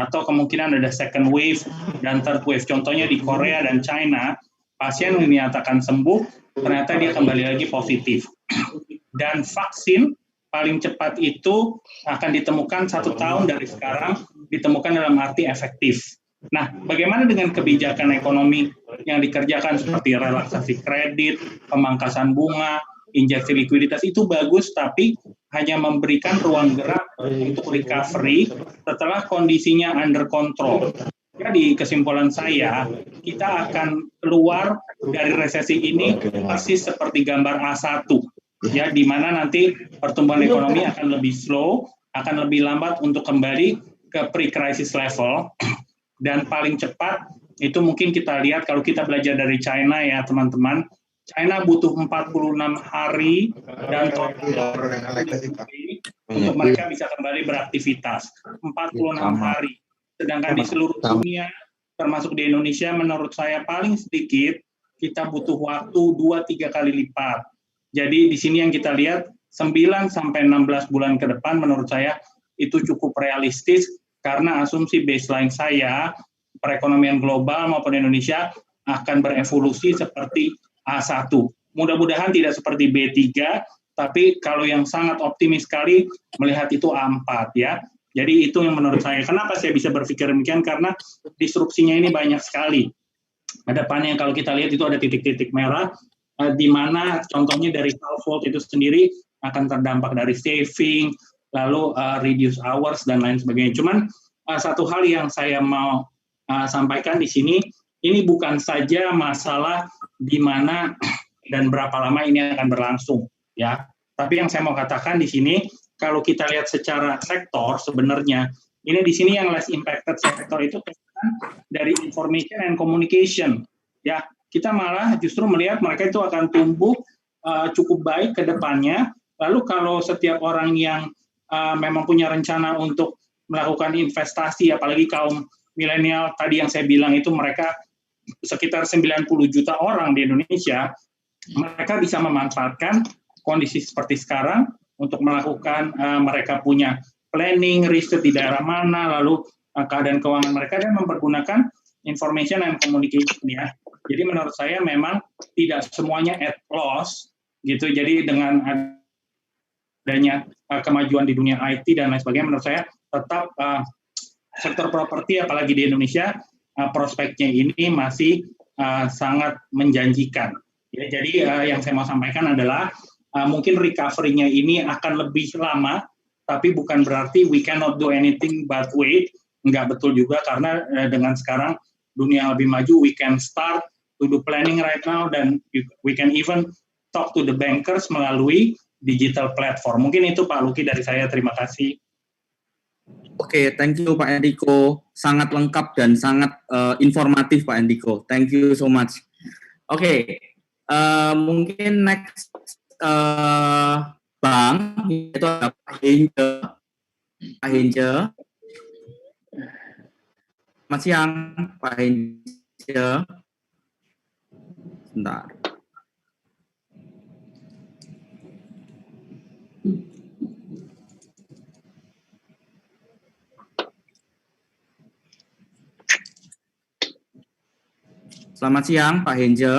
atau kemungkinan ada second wave dan third wave. Contohnya di Korea dan China, pasien yang dinyatakan sembuh, ternyata dia kembali lagi positif. Dan vaksin paling cepat itu akan ditemukan 1 tahun dari sekarang, ditemukan dalam arti efektif. Nah, bagaimana dengan kebijakan ekonomi yang dikerjakan seperti relaksasi kredit, pemangkasan bunga, injeksi likuiditas itu bagus, tapi hanya memberikan ruang gerak untuk recovery setelah kondisinya under control. Jadi kesimpulan saya, kita akan keluar dari resesi ini persis seperti gambar A1, ya, di mana nanti pertumbuhan ekonomi akan lebih slow, akan lebih lambat untuk kembali ke pre-crisis level. Dan paling cepat itu mungkin kita lihat kalau kita belajar dari China ya teman-teman, China butuh 46 hari dan untuk mereka bisa kembali beraktivitas. 46 hari. Sedangkan di seluruh dunia, termasuk di Indonesia, menurut saya paling sedikit kita butuh waktu 2-3 kali lipat. Jadi di sini yang kita lihat 9-16 bulan ke depan menurut saya itu cukup realistis. Karena asumsi baseline saya, perekonomian global maupun Indonesia akan berevolusi seperti A1. Mudah-mudahan tidak seperti B3, tapi kalau yang sangat optimis sekali melihat itu A4 ya. Jadi itu yang menurut saya. Kenapa saya bisa berpikir demikian? Karena disrupsinya ini banyak sekali. Ada depannya kalau kita lihat itu ada titik-titik merah, di mana contohnya dari Calvolt itu sendiri akan terdampak dari saving, lalu reduce hours dan lain sebagainya. Cuman satu hal yang saya mau sampaikan di sini, ini bukan saja masalah di mana dan berapa lama ini akan berlangsung, ya. Tapi yang saya mau katakan di sini, kalau kita lihat secara sektor sebenarnya, ini di sini yang less impacted sektor itu dari information and communication, ya. Kita malah justru melihat mereka itu akan tumbuh cukup baik ke depannya. Lalu kalau setiap orang yang memang punya rencana untuk melakukan investasi, apalagi kaum milenial tadi yang saya bilang itu mereka sekitar 90 juta orang di Indonesia, mereka bisa memanfaatkan kondisi seperti sekarang untuk melakukan mereka punya planning, riset di daerah mana, lalu keadaan keuangan mereka, dan mempergunakan information and communication ya. Jadi menurut saya memang tidak semuanya at loss gitu. Jadi dengan adanya kemajuan di dunia IT dan lain sebagainya, menurut saya tetap sektor properti apalagi di Indonesia prospeknya ini masih sangat menjanjikan. Ya, jadi yang saya mau sampaikan adalah mungkin recovery-nya ini akan lebih lama, tapi bukan berarti we cannot do anything but wait. Enggak betul juga, karena dengan sekarang dunia lebih maju, we can start to do planning right now, dan we can even talk to the bankers melalui digital platform. Mungkin itu Pak Luki dari saya, terima kasih. Oke, thank you Pak Enrico. Sangat lengkap dan sangat informatif Pak Enrico. Thank you so much. Oke, mungkin next Bang, itu ada Pak Hince. Pak Hince. Selamat siang Pak Hince. Sebentar. Selamat siang, Pak Henje.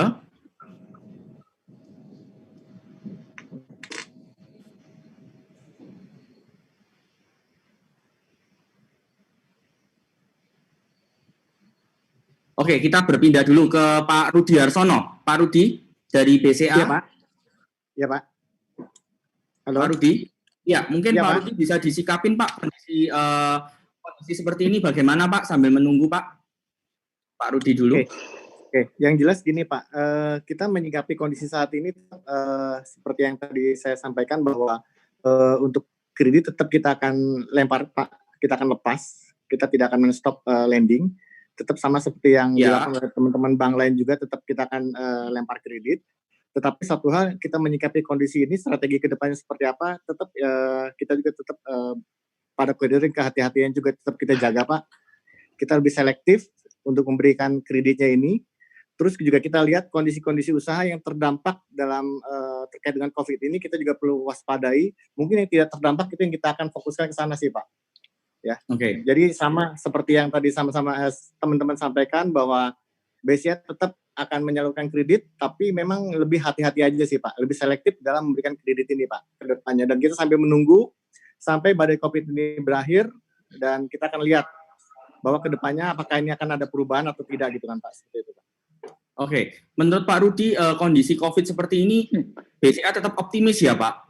Oke, kita berpindah dulu ke Pak Rudi Harsono. Pak Rudi dari BCA. Iya, Pak. Iya, Pak. Halo. Pak Rudi. Ya, mungkin ya, Pak Rudi bisa disikapin, Pak, kondisi seperti ini bagaimana, Pak, sambil menunggu, Pak. Pak Rudi dulu. Oke, yang jelas gini Pak, kita menyikapi kondisi saat ini seperti yang tadi saya sampaikan bahwa untuk kredit tetap kita akan lempar Pak, kita akan lepas, kita tidak akan men-stop lending, tetap sama seperti yang dilakukan oleh teman-teman bank lain juga, tetap kita akan lempar kredit. Tetapi satu hal, kita menyikapi kondisi ini, strategi ke depannya seperti apa, tetap kita juga tetap pada kredit, kehati-hatian juga tetap kita jaga Pak. Kita lebih selektif untuk memberikan kreditnya ini. Terus juga kita lihat kondisi-kondisi usaha yang terdampak dalam terkait dengan COVID ini, kita juga perlu waspadai. Mungkin yang tidak terdampak itu yang kita akan fokuskan ke sana sih Pak. Ya. Oke. Jadi sama seperti yang tadi sama-sama teman-teman sampaikan bahwa BCA tetap akan menyalurkan kredit, tapi memang lebih hati-hati aja sih Pak, lebih selektif dalam memberikan kredit ini Pak ke depannya. Dan kita sampai menunggu sampai badai COVID ini berakhir, dan kita akan lihat bahwa ke depannya apakah ini akan ada perubahan atau tidak gitu kan Pak. Seperti itu Pak. Oke, menurut Pak Rudi, kondisi COVID seperti ini, BCA tetap optimis ya, Pak?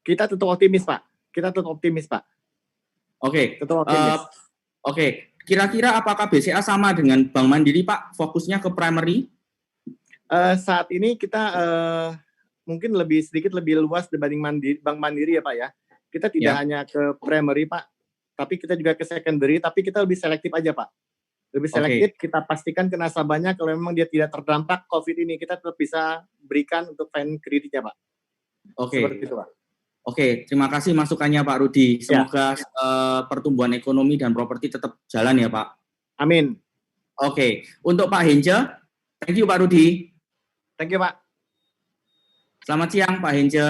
Kita tetap optimis, Pak. Kita tetap optimis, Pak. Oke, tetap optimis. Oke, kira-kira apakah BCA sama dengan Bank Mandiri, Pak? Fokusnya ke primary? Saat ini kita mungkin sedikit lebih luas dibanding Bank Mandiri ya, Pak ya. Kita tidak hanya ke primary, Pak, tapi kita juga ke secondary, tapi kita lebih selektif aja, Pak. Lebih selektif, kita pastikan ke nasabahnya kalau memang dia tidak terdampak COVID ini, kita tetap bisa berikan untuk finance kreditnya, Pak. Oke. Seperti itu, Pak. Oke, terima kasih masukannya Pak Rudi. Semoga pertumbuhan ekonomi dan properti tetap jalan ya, Pak. Amin. Oke, untuk Pak Henje, thank you Pak Rudi. Thank you, Pak. Selamat siang Pak Henje.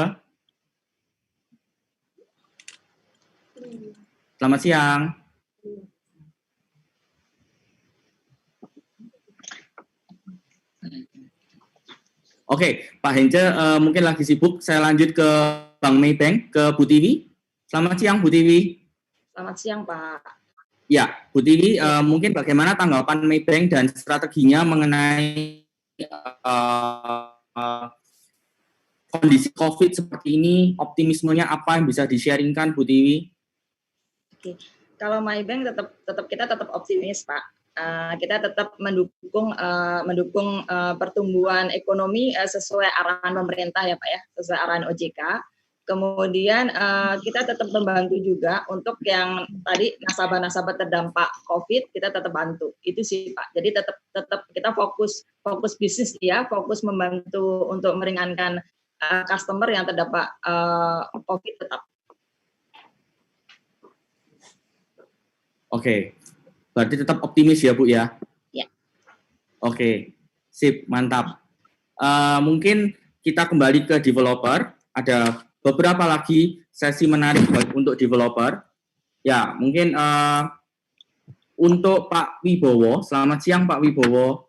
Selamat siang. Oke, Pak Hence mungkin lagi sibuk. Saya lanjut ke Bang Maybank, ke Bu Tiwi. Selamat siang, Bu Tiwi. Selamat siang, Pak. Ya, Bu Tiwi, mungkin bagaimana tanggapan Maybank dan strateginya mengenai kondisi COVID seperti ini, optimismenya apa yang bisa di-sharingkan, Bu Tiwi? Oke, kalau Maybank kita tetap optimis, Pak. Kita tetap mendukung pertumbuhan ekonomi sesuai arahan pemerintah ya Pak ya, sesuai arahan OJK. Kemudian kita tetap membantu juga untuk yang tadi nasabah-nasabah terdampak COVID, kita tetap bantu. Itu sih Pak. Jadi tetap kita fokus bisnis ya, fokus membantu untuk meringankan customer yang terdampak COVID tetap. Oke. Berarti tetap optimis ya, Bu ya? Ya. Oke, sip, mantap. Mungkin kita kembali ke developer. Ada beberapa lagi sesi menarik untuk developer. Ya, mungkin untuk Pak Wibowo. Selamat siang, Pak Wibowo.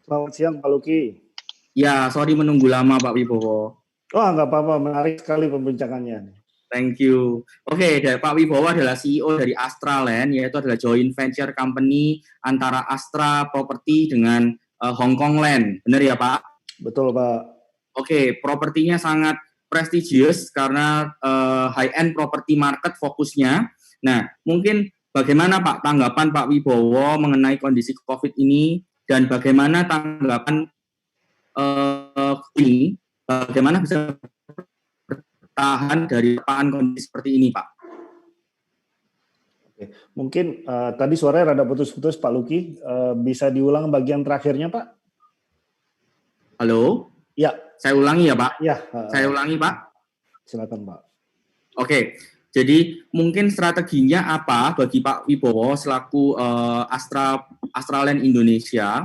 Selamat siang, Pak Luki. Ya, sorry menunggu lama, Pak Wibowo. Oh, nggak apa-apa, menarik sekali pembincangannya. Thank you. Oke, Pak Wibowo adalah CEO dari Astraland, yaitu adalah joint venture company antara Astra Property dengan Hong Kong Land. Benar ya, Pak? Betul, Pak. Oke, propertinya sangat prestigious karena high-end property market fokusnya. Nah, mungkin bagaimana Pak tanggapan Pak Wibowo mengenai kondisi COVID ini dan bagaimana tanggapan ini, bagaimana bisa tahan dari kondisi seperti ini, Pak? Oke. Mungkin tadi suaranya rada putus-putus, Pak Luki. Bisa diulang bagian terakhirnya, Pak? Halo? Ya. Saya ulangi ya, Pak? Ya. Saya ulangi, Pak? Silakan, Pak. Oke. Jadi mungkin strateginya apa bagi Pak Wibowo selaku Astraland Indonesia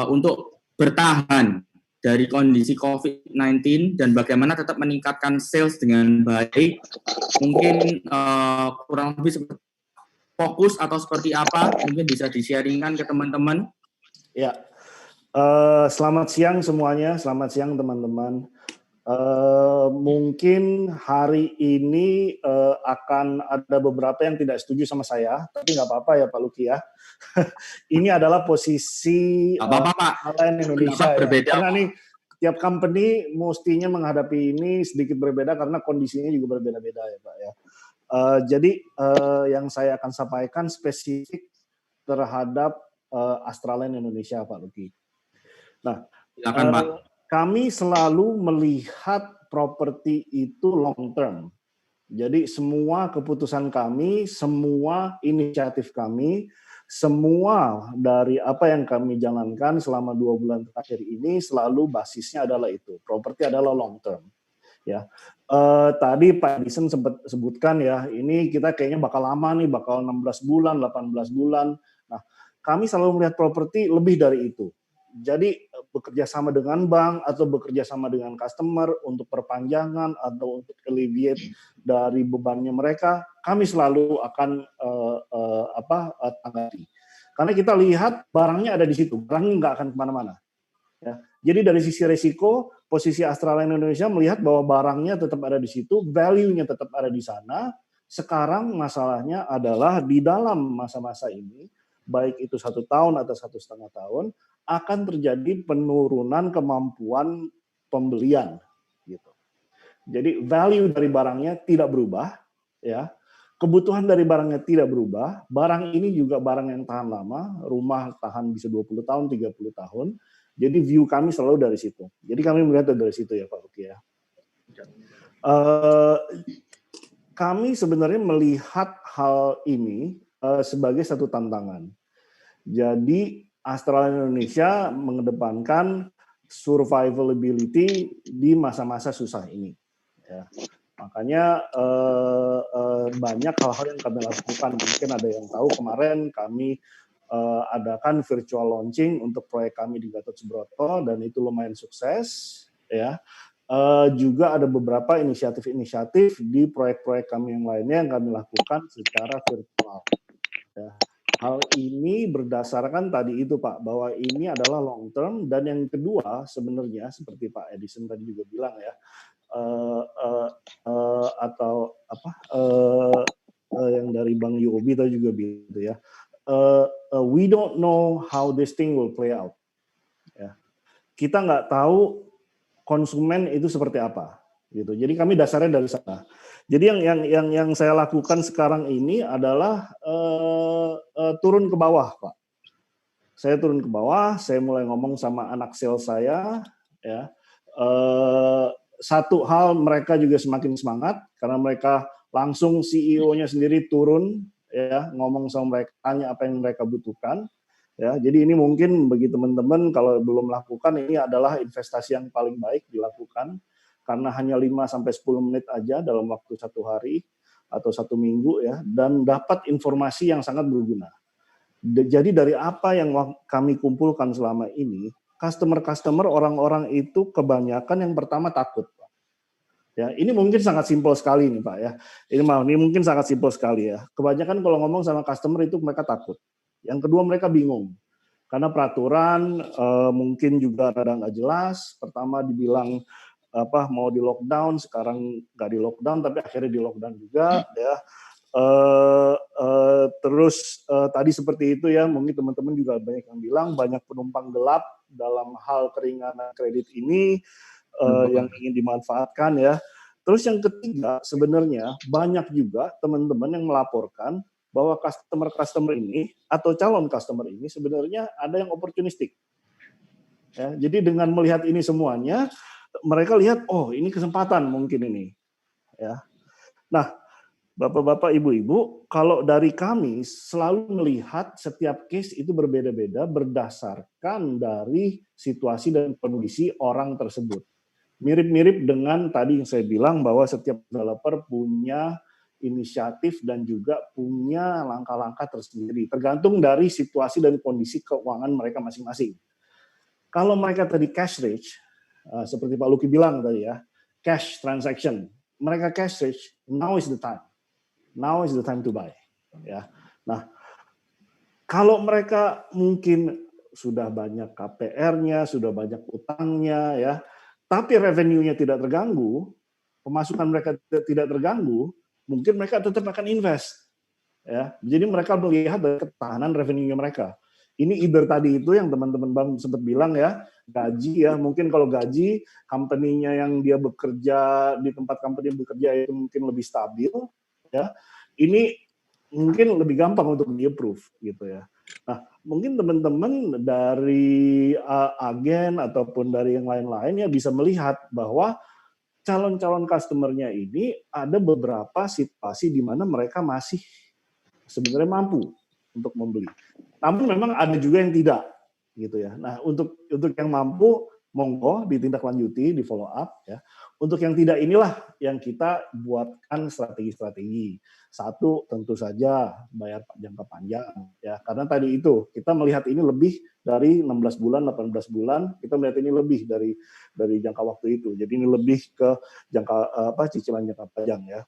untuk bertahan dari kondisi COVID-19 dan bagaimana tetap meningkatkan sales dengan baik, mungkin kurang lebih fokus atau seperti apa, mungkin bisa di-sharingkan ke teman-teman. Ya, selamat siang semuanya, selamat siang teman-teman. Mungkin hari ini akan ada beberapa yang tidak setuju sama saya, tapi nggak apa-apa ya Pak Luki ya. Ini adalah posisi Astraland Indonesia ya. Berbeda, karena nih tiap company mestinya menghadapi ini sedikit berbeda karena kondisinya juga berbeda-beda ya Pak ya. Jadi yang saya akan sampaikan spesifik terhadap Astraland Indonesia Pak Luki. Nah, silakan Pak. Kami selalu melihat properti itu long term. Jadi semua keputusan kami, semua inisiatif kami, semua dari apa yang kami jalankan selama 2 bulan terakhir ini selalu basisnya adalah itu. Properti adalah long term. Ya, tadi Pak Edison sempat sebutkan ya, ini kita kayaknya bakal lama nih, bakal 16 bulan, 18 bulan. Nah, kami selalu melihat properti lebih dari itu. Jadi bekerja sama dengan bank atau bekerja sama dengan customer untuk perpanjangan atau untuk alleviate dari bebannya mereka, kami selalu akan tanggapi. Karena kita lihat barangnya ada di situ, barangnya nggak akan kemana-mana. Ya. Jadi dari sisi risiko, posisi Astraland Indonesia melihat bahwa barangnya tetap ada di situ, value-nya tetap ada di sana. Sekarang masalahnya adalah di dalam masa-masa ini, baik itu 1 tahun atau 1,5 tahun, akan terjadi penurunan kemampuan pembelian. Gitu. Jadi value dari barangnya tidak berubah, ya. Kebutuhan dari barangnya tidak berubah. Barang ini juga barang yang tahan lama, rumah tahan bisa 20 tahun, 30 tahun. Jadi view kami selalu dari situ. Jadi kami melihat dari situ ya Pak Luki ya. Kami sebenarnya melihat hal ini sebagai satu tantangan. Jadi Astraland Indonesia mengedepankan survivability di masa-masa susah ini. Ya. Makanya banyak hal-hal yang kami lakukan. Mungkin ada yang tahu kemarin kami adakan virtual launching untuk proyek kami di Gatot Subroto dan itu lumayan sukses. Ya. Juga ada beberapa inisiatif-inisiatif di proyek-proyek kami yang lainnya yang kami lakukan secara virtual. Ya. Hal ini berdasarkan tadi itu Pak, bahwa ini adalah long term, dan yang kedua sebenarnya seperti Pak Edison tadi juga bilang ya, atau apa yang dari Bang Yobi tadi juga bilang gitu ya, we don't know how this thing will play out. Ya. Kita nggak tahu konsumen itu seperti apa, gitu. Jadi kami dasarnya dari sana. Jadi yang saya lakukan sekarang ini adalah turun ke bawah, Pak. Saya turun ke bawah, saya mulai ngomong sama anak sales saya, ya. Satu hal, mereka juga semakin semangat karena mereka langsung CEO-nya sendiri turun, ya, ngomong sama mereka, tanya apa yang mereka butuhkan. Ya, jadi ini mungkin bagi teman-teman kalau belum melakukan, ini adalah investasi yang paling baik dilakukan karena hanya 5-10 menit aja dalam waktu 1 hari atau 1 minggu ya, dan dapat informasi yang sangat berguna. Jadi dari apa yang kami kumpulkan selama ini, customer orang-orang itu kebanyakan yang pertama takut. Ya, ini mungkin sangat simpel sekali nih Pak ya. Ini mungkin sangat simpel sekali ya. Kebanyakan kalau ngomong sama customer itu mereka takut. Yang kedua mereka bingung. Karena peraturan mungkin juga rada nggak jelas. Pertama dibilang mau di lockdown, sekarang nggak di lockdown, tapi akhirnya di lockdown juga ya. Terus tadi seperti itu ya, mungkin teman-teman juga banyak yang bilang banyak penumpang gelap dalam hal keringanan kredit ini yang ingin dimanfaatkan ya. Terus yang ketiga sebenarnya banyak juga teman-teman yang melaporkan bahwa customer ini atau calon customer ini sebenarnya ada yang opportunistic. Ya, jadi dengan melihat ini semuanya, mereka lihat, oh ini kesempatan mungkin ini. Ya. Nah, Bapak-bapak, Ibu-ibu, kalau dari kami selalu melihat setiap case itu berbeda-beda berdasarkan dari situasi dan kondisi orang tersebut. Mirip-mirip dengan tadi yang saya bilang bahwa setiap developer punya inisiatif dan juga punya langkah-langkah tersendiri, tergantung dari situasi dan kondisi keuangan mereka masing-masing. Kalau mereka tadi cash rich, seperti Pak Luki bilang tadi ya, cash transaction, mereka cash rich, now is the time. Now is the time to buy. Ya. Nah, kalau mereka mungkin sudah banyak KPR-nya, sudah banyak utangnya, ya, tapi revenue-nya tidak terganggu, pemasukan mereka tidak terganggu, mungkin mereka tetap akan invest. Ya, jadi mereka melihat dari ketahanan revenue-nya mereka. Ini either tadi itu yang teman-teman Bang sempat bilang ya, gaji ya, mungkin kalau gaji company-nya yang dia bekerja di tempat company yang bekerja itu mungkin lebih stabil, ya. Ini mungkin lebih gampang untuk di-approve gitu ya. Nah, mungkin teman-teman dari agen ataupun dari yang lain-lain ya bisa melihat bahwa calon-calon customer-nya ini ada beberapa situasi di mana mereka masih sebenarnya mampu untuk membeli. Namun memang ada juga yang tidak gitu ya. Nah, untuk yang mampu monggo ditindaklanjuti, di follow up ya. Untuk yang tidak inilah yang kita buatkan strategi-strategi. Satu tentu saja bayar jangka panjang ya. Karena tadi itu kita melihat ini lebih dari 16 bulan, 18 bulan, kita melihat ini lebih dari jangka waktu itu. Jadi ini lebih ke cicilan jangka panjang ya.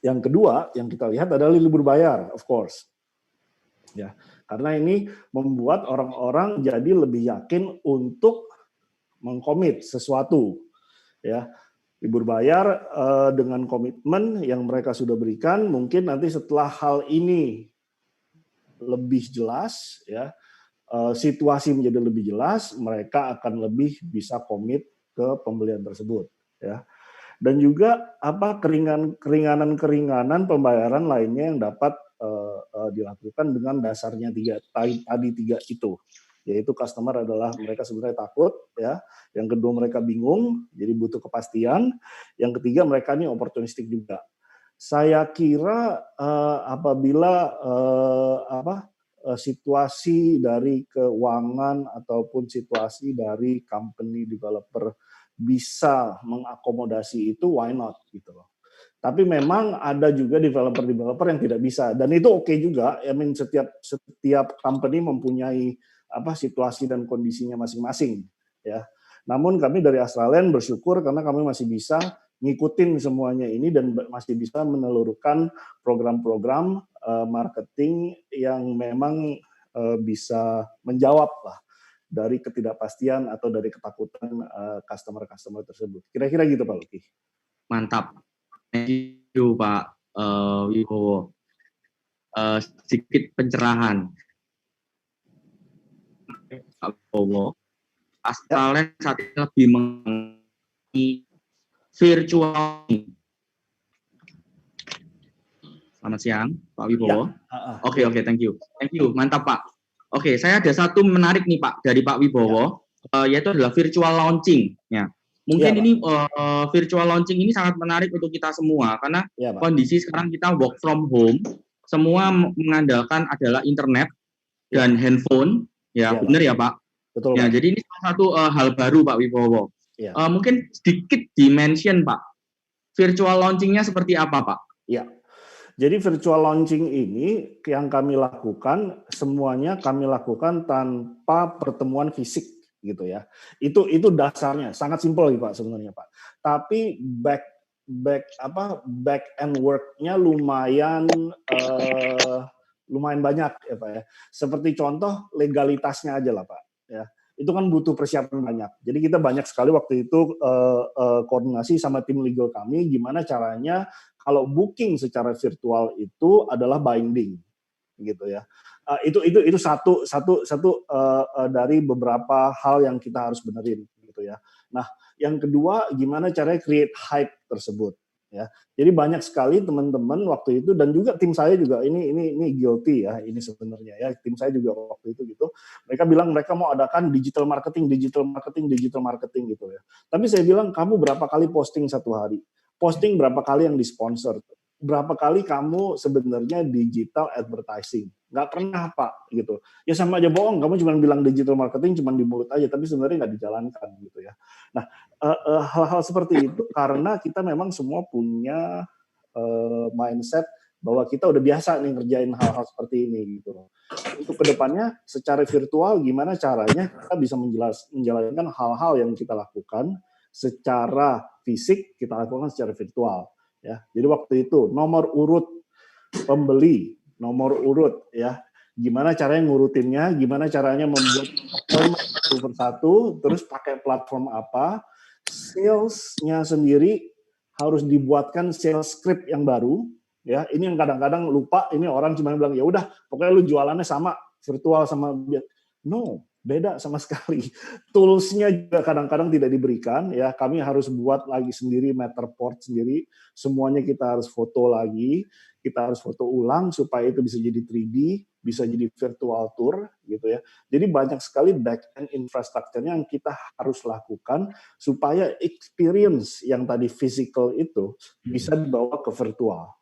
Yang kedua yang kita lihat adalah libur bayar, of course. Ya, karena ini membuat orang-orang jadi lebih yakin untuk mengkomit sesuatu. Ya, libur bayar dengan komitmen yang mereka sudah berikan, mungkin nanti setelah hal ini lebih jelas, ya, situasi menjadi lebih jelas, mereka akan lebih bisa komit ke pembelian tersebut. Ya. Dan juga keringanan pembayaran lainnya yang dapat dilakukan dengan dasarnya tadi tiga itu, yaitu customer adalah mereka sebenarnya takut ya, yang kedua mereka bingung jadi butuh kepastian, yang ketiga mereka ini opportunistic juga. Saya kira apabila situasi dari keuangan ataupun situasi dari company developer bisa mengakomodasi itu, why not gitu loh. Tapi memang ada juga developer yang tidak bisa, dan itu oke juga. I mean, setiap company mempunyai situasi dan kondisinya masing-masing ya. Namun kami dari Astraland bersyukur karena kami masih bisa ngikutin semuanya ini dan masih bisa menelurkan program-program marketing yang memang bisa menjawab lah dari ketidakpastian atau dari ketakutan customer-customer tersebut. Kira-kira gitu Pak Luki. Mantap. Thank you Pak Wibowo. Sedikit pencerahan. Pak Wibowo, Astralend saat ini lebih mengenai virtual. Selamat siang, Pak Wibowo. Oke, thank you. Mantap Pak. Oke, saya ada satu menarik nih Pak dari Pak Wibowo, yaitu adalah virtual launching. Ya. Mungkin ini virtual launching ini sangat menarik untuk kita semua karena kondisi sekarang kita work from home, semua mengandalkan adalah internet dan handphone. Ya, benar ya Pak. Betul. Ya, jadi ini salah satu hal baru Pak Wibowo. Mungkin sedikit dimention Pak, virtual launching-nya seperti apa Pak? Ya, jadi virtual launching ini yang kami lakukan, semuanya kami lakukan tanpa pertemuan fisik gitu ya. Itu dasarnya, sangat simpel Pak sebenarnya Pak. Tapi back end work-nya lumayan banyak ya Pak ya. Seperti contoh legalitasnya aja lah Pak ya. Itu kan butuh persiapan banyak. Jadi kita banyak sekali waktu itu koordinasi sama tim legal kami gimana caranya kalau booking secara virtual itu adalah binding gitu ya. Itu satu dari beberapa hal yang kita harus benerin gitu ya. Nah, yang kedua gimana caranya create hype tersebut ya. Jadi banyak sekali teman-teman waktu itu dan juga tim saya juga ini guilty ya ini sebenarnya ya, tim saya juga waktu itu gitu. Mereka bilang mereka mau adakan digital marketing gitu ya. Tapi saya bilang kamu berapa kali posting satu hari? Posting berapa kali yang disponsor? Berapa kali kamu sebenarnya digital advertising? Nggak pernah Pak gitu. Ya sama aja bohong, kamu cuma bilang digital marketing cuma di mulut aja, tapi sebenarnya nggak dijalankan gitu ya. Nah, hal-hal seperti itu karena kita memang semua punya mindset bahwa kita udah biasa nih ngerjain hal-hal seperti ini gitu loh. Untuk kedepannya secara virtual gimana caranya kita bisa menjalankan hal-hal yang kita lakukan secara fisik, kita lakukan secara virtual. Ya, jadi waktu itu nomor urut pembeli, nomor urut ya, gimana caranya ngurutinnya, gimana caranya membuat satu persatu, terus pakai platform apa, salesnya sendiri harus dibuatkan sales script yang baru, ya. Ini yang kadang-kadang lupa, ini orang cuma bilang ya udah, pokoknya lu jualannya sama virtual sama no. Beda sama sekali. Tools-nya juga kadang-kadang tidak diberikan. Ya, kami harus buat lagi sendiri, Matterport sendiri. Semuanya kita harus foto lagi. Kita harus foto ulang supaya itu bisa jadi 3D, bisa jadi virtual tour, gitu ya. Jadi banyak sekali back-end infrastrukturnya yang kita harus lakukan supaya experience yang tadi physical itu bisa dibawa ke virtual.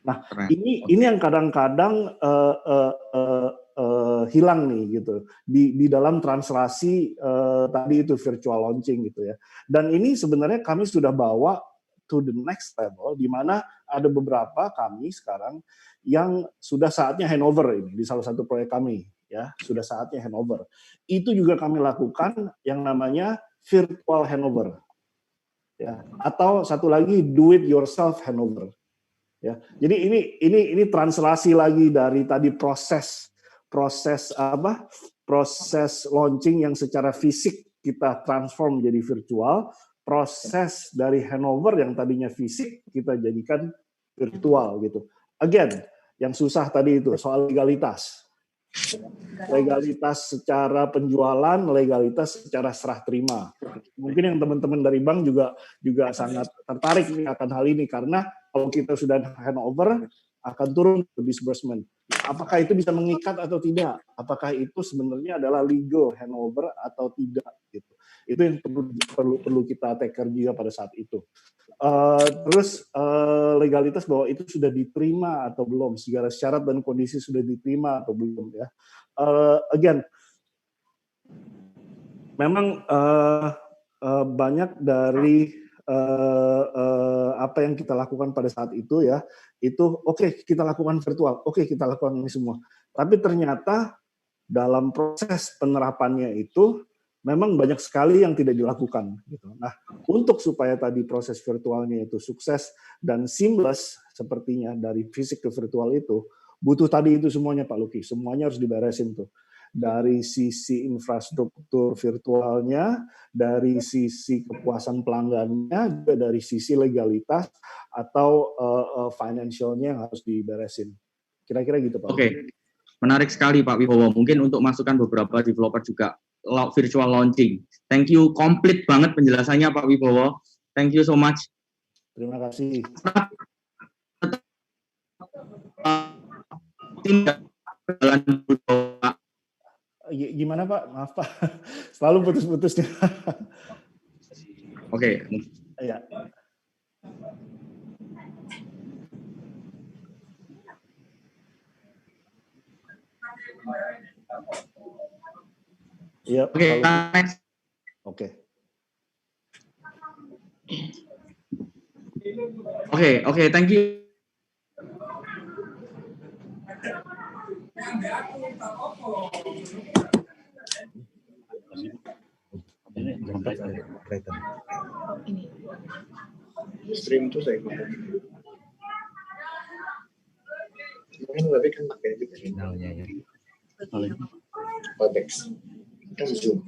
Nah, ini yang kadang-kadang hilang nih gitu di dalam translasi tadi itu virtual launching gitu ya. Dan ini sebenarnya kami sudah bawa to the next level di mana ada beberapa kami sekarang yang sudah saatnya handover ini di salah satu proyek kami ya, sudah saatnya handover. Itu juga kami lakukan yang namanya virtual handover. Ya, atau satu lagi do it yourself handover. Ya, jadi ini translasi lagi dari tadi proses launching yang secara fisik kita transform jadi virtual, proses dari handover yang tadinya fisik kita jadikan virtual gitu. Again, yang susah tadi itu soal legalitas. Legalitas secara penjualan, legalitas secara serah terima. Mungkin yang teman-teman dari bank juga sangat tertarik nih akan hal ini karena kalau kita sudah handover akan turun ke disbursement. Apakah itu bisa mengikat atau tidak? Apakah itu sebenarnya adalah legal handover atau tidak? Gitu. Itu yang perlu kita take care juga pada saat itu. Terus legalitas bahwa itu sudah diterima atau belum, segala syarat dan kondisi sudah diterima atau belum ya. Again, memang banyak dari apa yang kita lakukan pada saat itu ya, itu oke, kita lakukan virtual, oke, kita lakukan ini semua. Tapi ternyata dalam proses penerapannya itu memang banyak sekali yang tidak dilakukan. Gitu. Nah, untuk supaya tadi proses virtualnya itu sukses dan seamless sepertinya dari fisik ke virtual itu, butuh tadi itu semuanya Pak Luki, semuanya harus diberesin tuh. Dari sisi infrastruktur virtualnya, dari sisi kepuasan pelanggannya, juga dari sisi legalitas atau financialnya yang harus diberesin. Kira-kira gitu Pak. Oke, menarik sekali Pak Wibowo. Mungkin untuk masukan beberapa developer juga virtual launching. Thank you, komplit banget penjelasannya Pak Wibowo. Thank you so much. Terima kasih. Gimana Pak? Maaf Pak, selalu putus-putusnya. Oke. Ya. Iya. Oke. Oke, thank you. Stream tuh saya mungkin lebih kan pakai juga sinyalnya ya. Webex kan Zoom,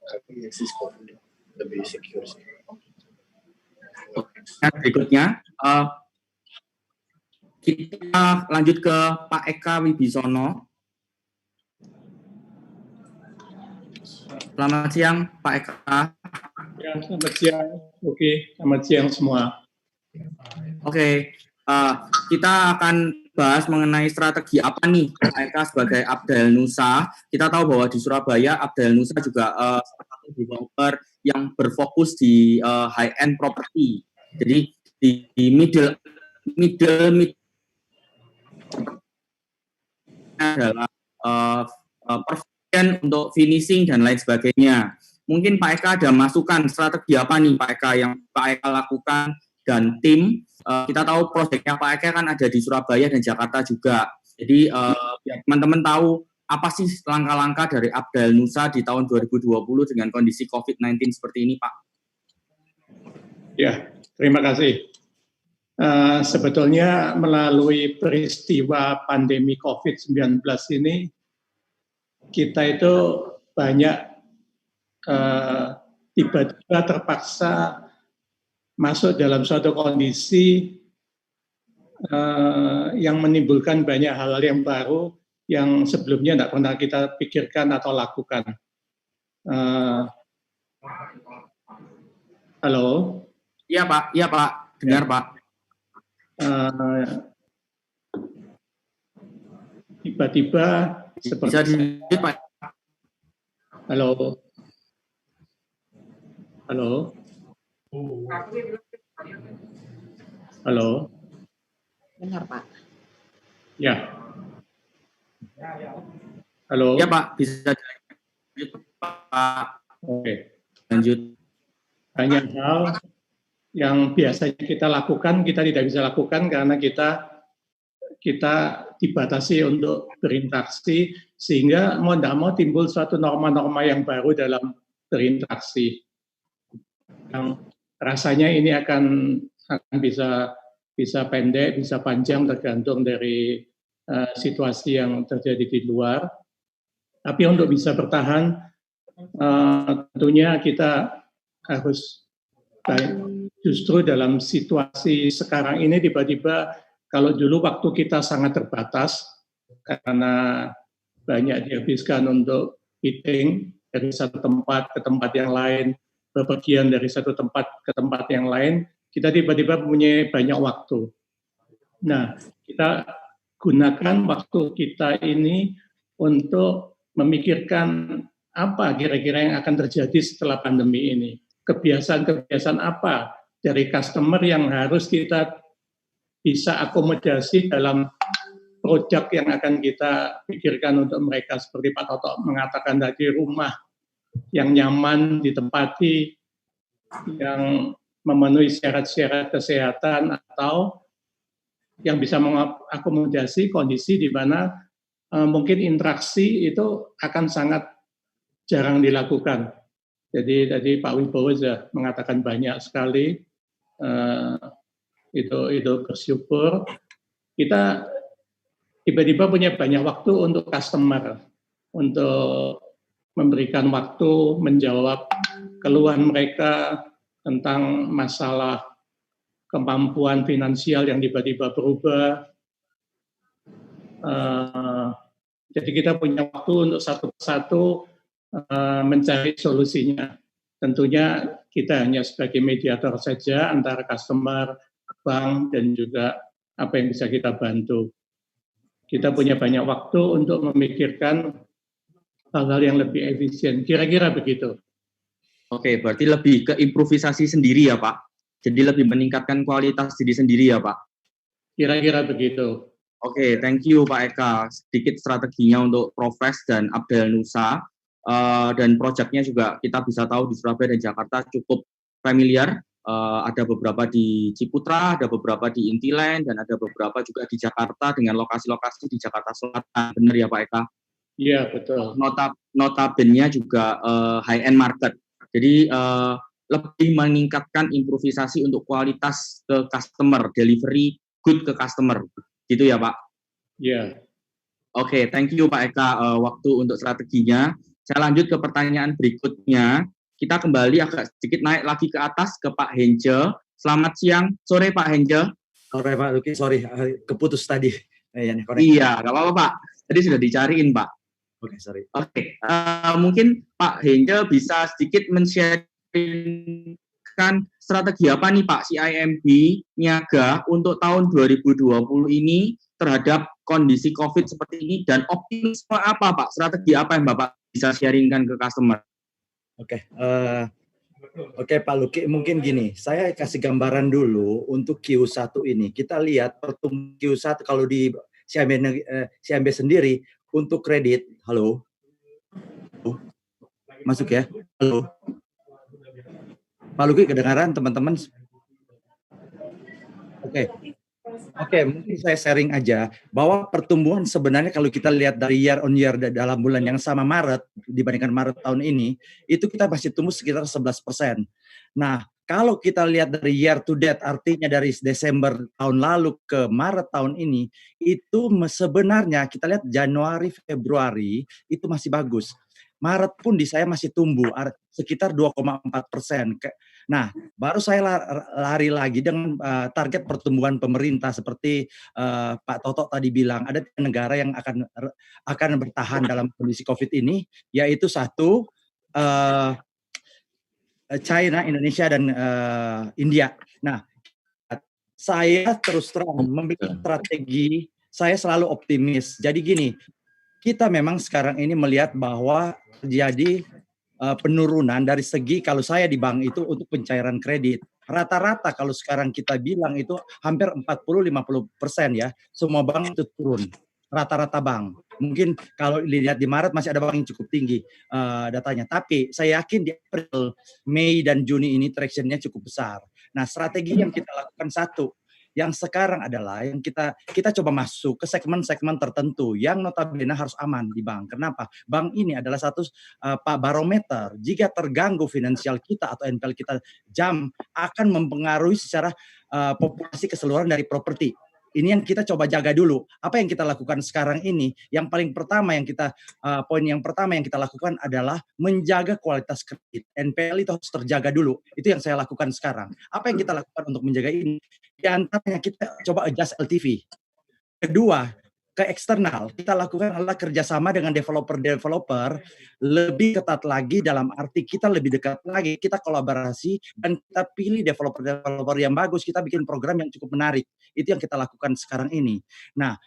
tapi Cisco lebih secure sih. Berikutnya kita lanjut ke Pak Eka Wibisono. Selamat siang Pak Eka. Ya, selamat siang. Oke, selamat siang semua. Oke, kita akan bahas mengenai strategi apa nih Pak Eka sebagai Abdel Nusa. Kita tahu bahwa di Surabaya Abdel Nusa juga salah satu developer yang berfokus di high-end property. Jadi di middle adalah persiapan untuk finishing dan lain sebagainya. Mungkin Pak Eka ada masukan strategi apa nih Pak Eka yang Pak Eka lakukan dan tim. Kita tahu proyeknya Pak Eka kan ada di Surabaya dan Jakarta juga. Jadi biar teman-teman tahu apa sih langkah-langkah dari Abdel Nusa di tahun 2020 dengan kondisi COVID-19 seperti ini Pak. Ya, terima kasih. Sebetulnya melalui peristiwa pandemi COVID-19 ini, kita itu banyak tiba-tiba terpaksa masuk dalam suatu kondisi yang menimbulkan banyak hal yang baru yang sebelumnya tidak pernah kita pikirkan atau lakukan. Halo? Iya Pak, dengar Pak. Tiba-tiba seperti Pak. Halo. Dengar Pak. Ya. Halo. Ya Pak, bisa lanjut Pak. Oke. Lanjut. Banyak hal yang biasanya kita lakukan, kita tidak bisa lakukan karena kita dibatasi untuk berinteraksi, sehingga mau tidak mau timbul suatu norma-norma yang baru dalam berinteraksi. Yang rasanya ini akan bisa pendek, bisa panjang tergantung dari situasi yang terjadi di luar. Tapi untuk bisa bertahan, tentunya kita harus justru dalam situasi sekarang ini tiba-tiba, kalau dulu waktu kita sangat terbatas karena banyak dihabiskan untuk meeting dari satu tempat ke tempat yang lain, bepergian dari satu tempat ke tempat yang lain, kita tiba-tiba punya banyak waktu. Nah, kita gunakan waktu kita ini untuk memikirkan apa kira-kira yang akan terjadi setelah pandemi ini. Kebiasaan-kebiasaan apa dari customer yang harus kita bisa akomodasi dalam produk yang akan kita pikirkan untuk mereka, seperti Pak Toto mengatakan tadi, rumah yang nyaman ditempati, yang memenuhi syarat-syarat kesehatan, atau yang bisa mengakomodasi kondisi di mana mungkin interaksi itu akan sangat jarang dilakukan. Jadi tadi Pak Wibowo sudah mengatakan banyak sekali, itu bersyukur. Kita tiba-tiba punya banyak waktu untuk customer, untuk memberikan waktu menjawab keluhan mereka tentang masalah kemampuan finansial yang tiba-tiba berubah. Jadi kita punya waktu untuk satu persatu mencari solusinya. Tentunya kita hanya sebagai mediator saja antara customer, bank, dan juga apa yang bisa kita bantu. Kita punya banyak waktu untuk memikirkan hal-hal yang lebih efisien. Kira-kira begitu. Oke, berarti lebih ke improvisasi sendiri ya Pak? Jadi lebih meningkatkan kualitas diri sendiri ya Pak? Kira-kira begitu. Oke, thank you Pak Eka. Sedikit strateginya untuk Profes dan Abdel Nusa. Dan proyeknya juga kita bisa tahu di Surabaya dan Jakarta cukup familiar. Ada beberapa di Ciputra, ada beberapa di Intiland, dan ada beberapa juga di Jakarta dengan lokasi-lokasi di Jakarta Selatan. Benar ya Pak Eka? Iya, betul. Notabene-nya juga high-end market. Jadi lebih meningkatkan improvisasi untuk kualitas ke customer, delivery good ke customer. Gitu ya Pak? Iya. Oke, thank you Pak Eka waktu untuk strateginya. Saya lanjut ke pertanyaan berikutnya. Kita kembali agak sedikit naik lagi ke atas ke Pak Henje. Selamat siang, sore Pak Henje. Sore Pak Luki, sorry keputus tadi. Iya, nggak apa-apa Pak. Tadi sudah dicariin Pak. Oke, sorry. Oke, mungkin Pak Henje bisa sedikit men-sharingkan strategi apa nih Pak CIMB Niaga untuk tahun 2020 ini terhadap kondisi COVID seperti ini, dan optimisme apa Pak? Strategi apa yang Bapak bisa sharingkan ke customer? Oke, Pak Luki, mungkin gini, saya kasih gambaran dulu untuk Q1 ini. Kita lihat pertumbuhan Q1 kalau di CIMB sendiri untuk kredit. Halo? Masuk ya? Halo? Pak Luki kedengaran teman-teman? Oke, mungkin saya sharing aja bahwa pertumbuhan sebenarnya kalau kita lihat dari year on year dalam bulan yang sama Maret dibandingkan Maret tahun ini, itu kita masih tumbuh sekitar 11%. Nah, kalau kita lihat dari year to date, artinya dari Desember tahun lalu ke Maret tahun ini, itu sebenarnya kita lihat Januari, Februari itu masih bagus. Maret pun di saya masih tumbuh sekitar 2,4%. Nah, baru saya lari lagi dengan target pertumbuhan pemerintah seperti Pak Toto tadi bilang, ada 3 negara yang akan bertahan dalam kondisi COVID ini, yaitu satu China, Indonesia, dan India. Nah, saya terus terang memiliki strategi, saya selalu optimis. Jadi gini, kita memang sekarang ini melihat bahwa terjadi penurunan dari segi kalau saya di bank itu untuk pencairan kredit. Rata-rata kalau sekarang kita bilang itu hampir 40-50% ya. Semua bank itu turun. Rata-rata bank. Mungkin kalau dilihat di Maret masih ada bank yang cukup tinggi datanya. Tapi saya yakin di April, Mei, dan Juni ini traction-nya cukup besar. Nah, strategi yang kita lakukan satu. Yang sekarang adalah yang kita coba masuk ke segmen-segmen tertentu yang notabene harus aman di bank. Kenapa? Bank ini adalah satu barometer. Jika terganggu finansial kita atau NPL kita akan mempengaruhi secara populasi keseluruhan dari properti. Ini yang kita coba jaga dulu. Apa yang kita lakukan sekarang ini? Yang paling pertama poin yang pertama yang kita lakukan adalah menjaga kualitas kredit. NPL itu harus terjaga dulu. Itu yang saya lakukan sekarang. Apa yang kita lakukan untuk menjaga ini? Di antaranya kita coba adjust LTV. Kedua, ke eksternal, kita lakukan adalah kerjasama dengan developer-developer lebih ketat lagi, dalam arti kita lebih dekat lagi, kita kolaborasi dan kita pilih developer-developer yang bagus, kita bikin program yang cukup menarik. Itu yang kita lakukan sekarang ini. Nah,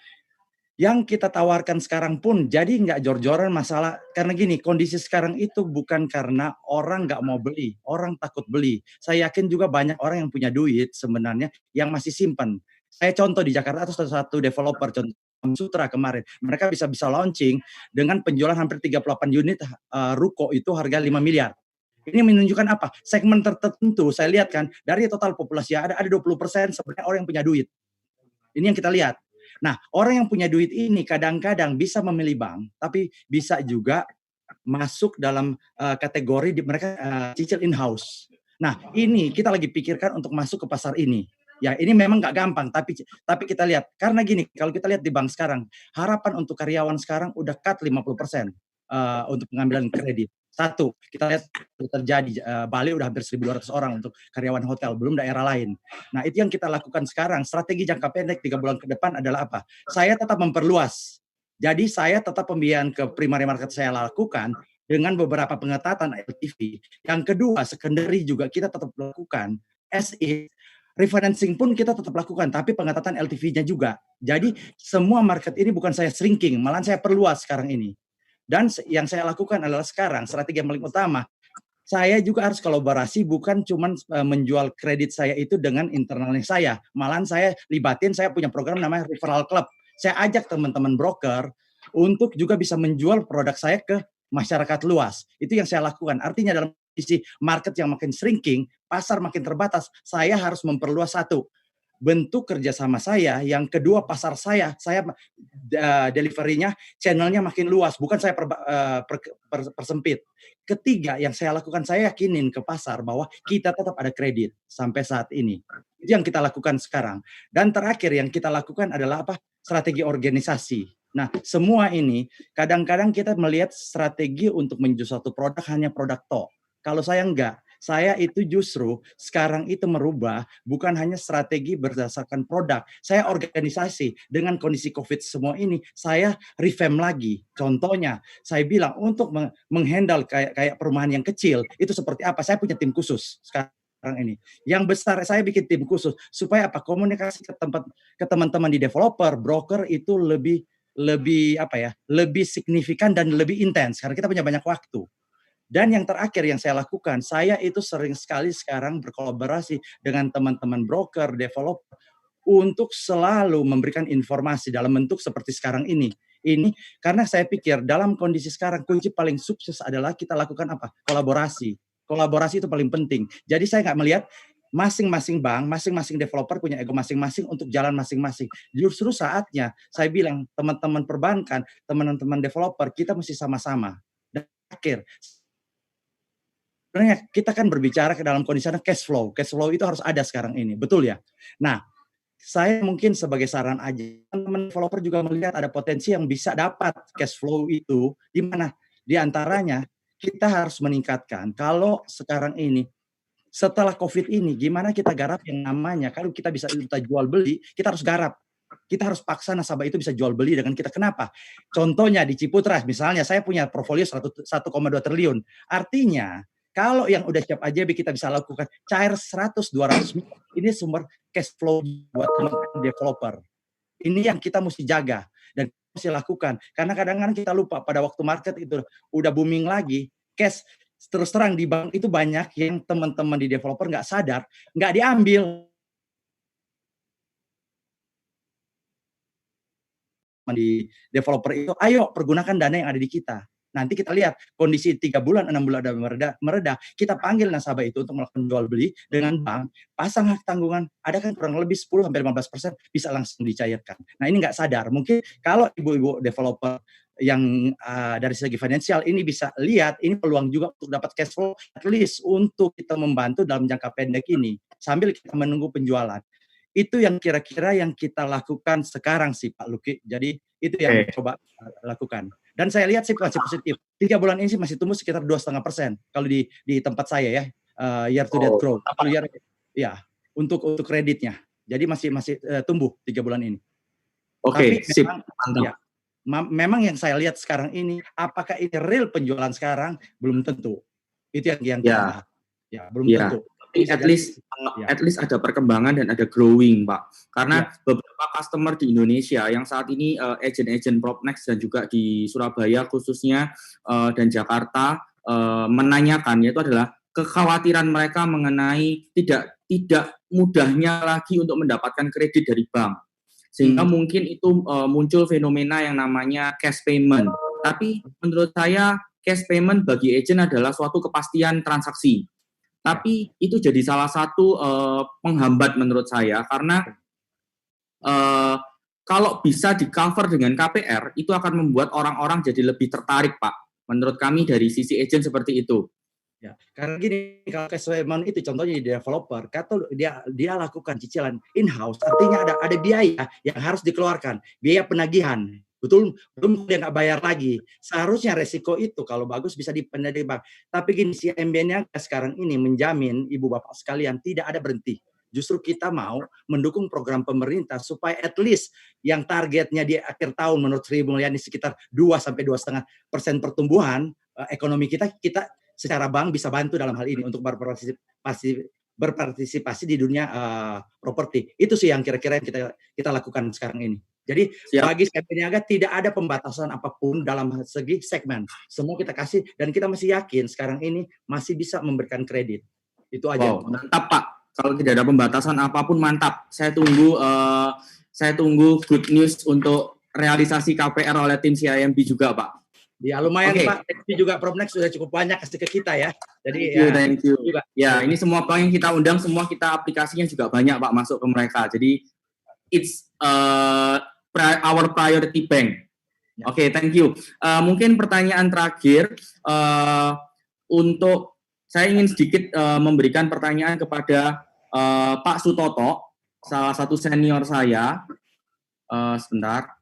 yang kita tawarkan sekarang pun jadi nggak jor-joran masalah, karena gini, kondisi sekarang itu bukan karena orang nggak mau beli, orang takut beli. Saya yakin juga banyak orang yang punya duit sebenarnya yang masih simpan. Saya contoh di Jakarta atau satu developer, contoh Sutra kemarin, mereka bisa launching dengan penjualan hampir 38 unit ruko itu harga 5 miliar. Ini menunjukkan apa? Segmen tertentu, saya lihat kan, dari total populasi ada 20% sebenarnya orang yang punya duit. Ini yang kita lihat. Nah, orang yang punya duit ini kadang-kadang bisa memilih bank, tapi bisa juga masuk dalam kategori mereka cicil in-house. Nah, ini kita lagi pikirkan untuk masuk ke pasar ini. Ya, ini memang nggak gampang, tapi kita lihat. Karena gini, kalau kita lihat di bank sekarang, harapan untuk karyawan sekarang udah cut 50% untuk pengambilan kredit. Satu, kita lihat terjadi Bali udah hampir 1.200 orang untuk karyawan hotel, belum daerah lain. Nah, itu yang kita lakukan sekarang. Strategi jangka pendek 3 bulan ke depan adalah apa? Saya tetap memperluas. Jadi saya tetap pembiayaan ke primary market saya lakukan dengan beberapa pengetatan LTV. Yang kedua, secondary juga kita tetap lakukan. Refinancing pun kita tetap lakukan, tapi pengetatan LTV-nya juga. Jadi semua market ini bukan saya shrinking, malah saya perluas sekarang ini. Dan yang saya lakukan adalah sekarang, strategi yang paling utama, saya juga harus kolaborasi, bukan cuma menjual kredit saya itu dengan internalnya saya. Malahan saya libatin, saya punya program namanya Referral Club. Saya ajak teman-teman broker untuk juga bisa menjual produk saya ke masyarakat luas. Itu yang saya lakukan. Artinya dalam kondisi market yang makin shrinking, pasar makin terbatas, saya harus memperluas satu, bentuk kerjasama saya. Yang kedua, pasar saya delivery-nya, channelnya makin luas, bukan saya persempit. Ketiga, yang saya lakukan, saya yakinin ke pasar bahwa kita tetap ada kredit sampai saat ini. Itu yang kita lakukan sekarang. Dan terakhir yang kita lakukan adalah apa? Strategi organisasi. Nah, semua ini kadang-kadang kita melihat strategi untuk menjual suatu produk hanya produk tok. Kalau saya enggak, saya itu justru sekarang itu merubah bukan hanya strategi berdasarkan produk. Saya organisasi dengan kondisi COVID semua ini, saya revamp lagi. Contohnya, saya bilang untuk menghandle kayak perumahan yang kecil, itu seperti apa? Saya punya tim khusus sekarang ini. Yang besar saya bikin tim khusus supaya apa? Komunikasi ke teman-teman di developer, broker itu lebih signifikan dan lebih intens karena kita punya banyak waktu. Dan yang terakhir yang saya lakukan, saya itu sering sekali sekarang berkolaborasi dengan teman-teman broker, developer untuk selalu memberikan informasi dalam bentuk seperti sekarang ini. Ini karena saya pikir dalam kondisi sekarang kunci paling sukses adalah kita lakukan apa? Kolaborasi. Kolaborasi itu paling penting. Jadi saya nggak melihat masing-masing bank, masing-masing developer punya ego masing-masing untuk jalan masing-masing. Justru saatnya saya bilang teman-teman perbankan, teman-teman developer, kita mesti sama-sama. Dan akhir, sebenarnya kita kan berbicara ke dalam kondisi cash flow. Cash flow itu harus ada sekarang ini, betul ya? Nah, saya mungkin sebagai saran aja, teman-teman developer juga melihat ada potensi yang bisa dapat cash flow itu di mana? Di antaranya kita harus meningkatkan. Kalau sekarang ini setelah COVID ini, gimana kita garap yang namanya, kalau kita bisa jual beli, kita harus garap. Kita harus paksa nasabah itu bisa jual beli dengan kita. Kenapa? Contohnya di Ciputra, misalnya saya punya portfolio 1,2 triliun. Artinya, kalau yang udah siap aja kita bisa lakukan cair 100-200 miliar. Ini sumber cash flow buat teman-teman developer. Ini yang kita mesti jaga dan mesti lakukan. Karena kadang-kadang kita lupa pada waktu market itu udah booming lagi, cash terus terang di bank itu banyak yang teman-teman di developer nggak sadar, nggak diambil. Di developer itu, ayo pergunakan dana yang ada di kita. Nanti kita lihat kondisi 3 bulan, 6 bulan ada mereda, kita panggil nasabah itu untuk melakukan jual beli dengan bank, pasang hak tanggungan, ada kan kurang lebih 10-15% bisa langsung dicairkan. Nah ini nggak sadar, mungkin kalau ibu-ibu developer yang dari segi finansial ini bisa lihat, ini peluang juga untuk dapat cash flow, at least untuk kita membantu dalam jangka pendek ini, sambil kita menunggu penjualan. Itu yang kira-kira yang kita lakukan sekarang sih Pak Luki, jadi itu yang coba lakukan. Dan saya lihat sih masih positif. 3 bulan ini sih masih tumbuh sekitar 2,5% kalau di tempat saya ya, year to date growth. Ya, untuk kreditnya. Jadi masih tumbuh 3 bulan ini. Oke, sip. Mantap. Ya, memang yang saya lihat sekarang ini, apakah ini real penjualan sekarang belum tentu. Itu yang kita bahas. Ya, belum tentu. At least ada perkembangan dan ada growing, Pak. Karena beberapa customer di Indonesia yang saat ini agent-agent Propnex dan juga di Surabaya khususnya dan Jakarta menanyakan, yaitu adalah kekhawatiran mereka mengenai tidak mudahnya lagi untuk mendapatkan kredit dari bank. Sehingga mungkin itu muncul fenomena yang namanya cash payment. Tapi menurut saya cash payment bagi agent adalah suatu kepastian transaksi. Tapi itu jadi salah satu penghambat menurut saya, karena kalau bisa di cover dengan KPR, itu akan membuat orang-orang jadi lebih tertarik, Pak. Menurut kami dari sisi agent seperti itu. Ya, karena gini, kalau cash payment itu contohnya di developer, kata dia lakukan cicilan in-house, artinya ada biaya yang harus dikeluarkan, biaya penagihan. Betul, belum dia nggak bayar lagi. Seharusnya resiko itu kalau bagus bisa dipendadi bank. Tapi gini, si MBN-nya sekarang ini menjamin ibu bapak sekalian tidak ada berhenti. Justru kita mau mendukung program pemerintah supaya at least yang targetnya di akhir tahun menurut Sri Mulyani sekitar 2 sampai 2,5% pertumbuhan ekonomi kita secara bank bisa bantu dalam hal ini untuk berpartisipasi di dunia properti. Itu sih yang kira-kira yang kita lakukan sekarang ini. Jadi bagi Niaga tidak ada pembatasan apapun dalam segi segmen. Semua kita kasih dan kita masih yakin sekarang ini masih bisa memberikan kredit. Itu aja. Wow, mantap Pak. Kalau tidak ada pembatasan apapun mantap. Saya tunggu good news untuk realisasi KPR oleh tim CIMB juga Pak. Ya lumayan Pak, tapi juga Propnex sudah cukup banyak kasih ke kita ya. Jadi thank you. Juga. Ya ini semua bank yang kita undang semua kita aplikasinya juga banyak Pak masuk ke mereka. Jadi it's our priority bank. Oke, thank you. Mungkin pertanyaan terakhir untuk saya ingin sedikit memberikan pertanyaan kepada Pak Sutoto, salah satu senior saya. Sebentar.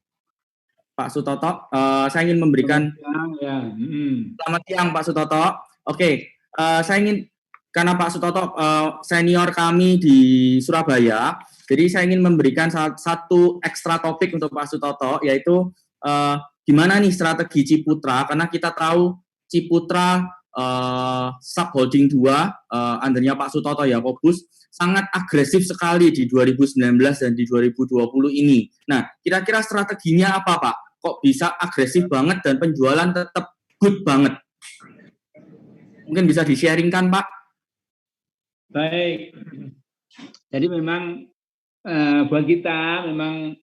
Pak Sutoto, saya ingin memberikan selamat siang Pak Sutoto. Oke, saya ingin karena Pak Sutoto senior kami di Surabaya, jadi saya ingin memberikan satu ekstra topik untuk Pak Sutoto, yaitu gimana nih strategi Ciputra, karena kita tahu Ciputra subholding 2 undernya Pak Sutoto Yaakobus sangat agresif sekali di 2019 dan di 2020 ini. Nah, kira-kira strateginya apa Pak? Kok bisa agresif banget dan penjualan tetap good banget? Mungkin bisa di-sharingkan Pak? Baik. Jadi memang buat kita memang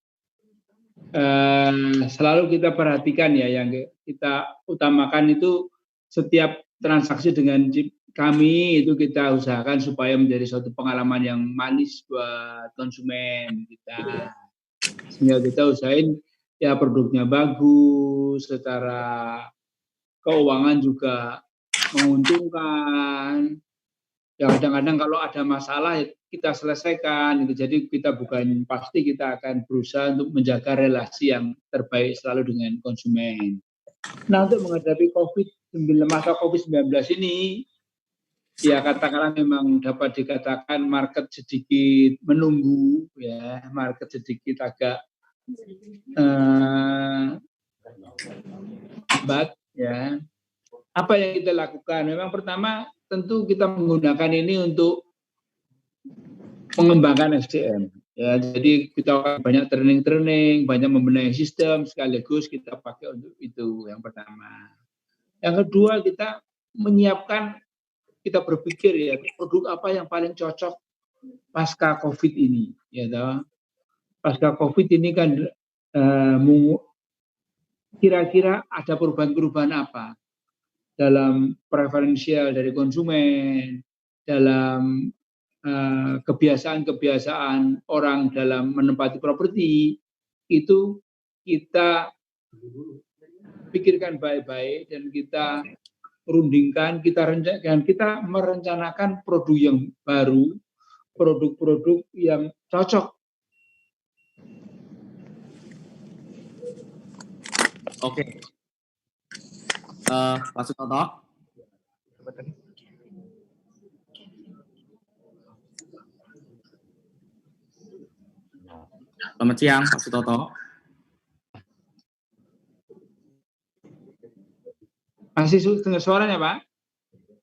selalu kita perhatikan ya, yang kita utamakan itu setiap transaksi dengan kami itu kita usahakan supaya menjadi suatu pengalaman yang manis buat konsumen kita. Sehingga kita usahain ya produknya bagus, secara keuangan juga menguntungkan. Ya kadang-kadang kalau ada masalah kita selesaikan. Jadi kita pasti kita akan berusaha untuk menjaga relasi yang terbaik selalu dengan konsumen. Nah untuk menghadapi masa COVID-19 ini, ya katakanlah memang dapat dikatakan market sedikit menunggu, ya market sedikit agak lambat, ya. Apa yang kita lakukan? Memang pertama tentu kita menggunakan ini untuk mengembangkan SDM. Ya, jadi kita banyak training, banyak membenahi sistem, sekaligus kita pakai untuk itu yang pertama. Yang kedua kita menyiapkan, kita berpikir ya produk apa yang paling cocok pasca COVID ini, ya toh. Pasca COVID ini kan kira-kira ada perubahan-perubahan apa dalam preferensial dari konsumen, dalam kebiasaan-kebiasaan orang dalam menempati properti, itu kita pikirkan baik-baik dan kita rundingkan, kita merencanakan produk yang baru, produk-produk yang cocok. Oke. Pak Sutoto. Selamat siang, Pak Sutoto. Masih dengar suaranya, Pak?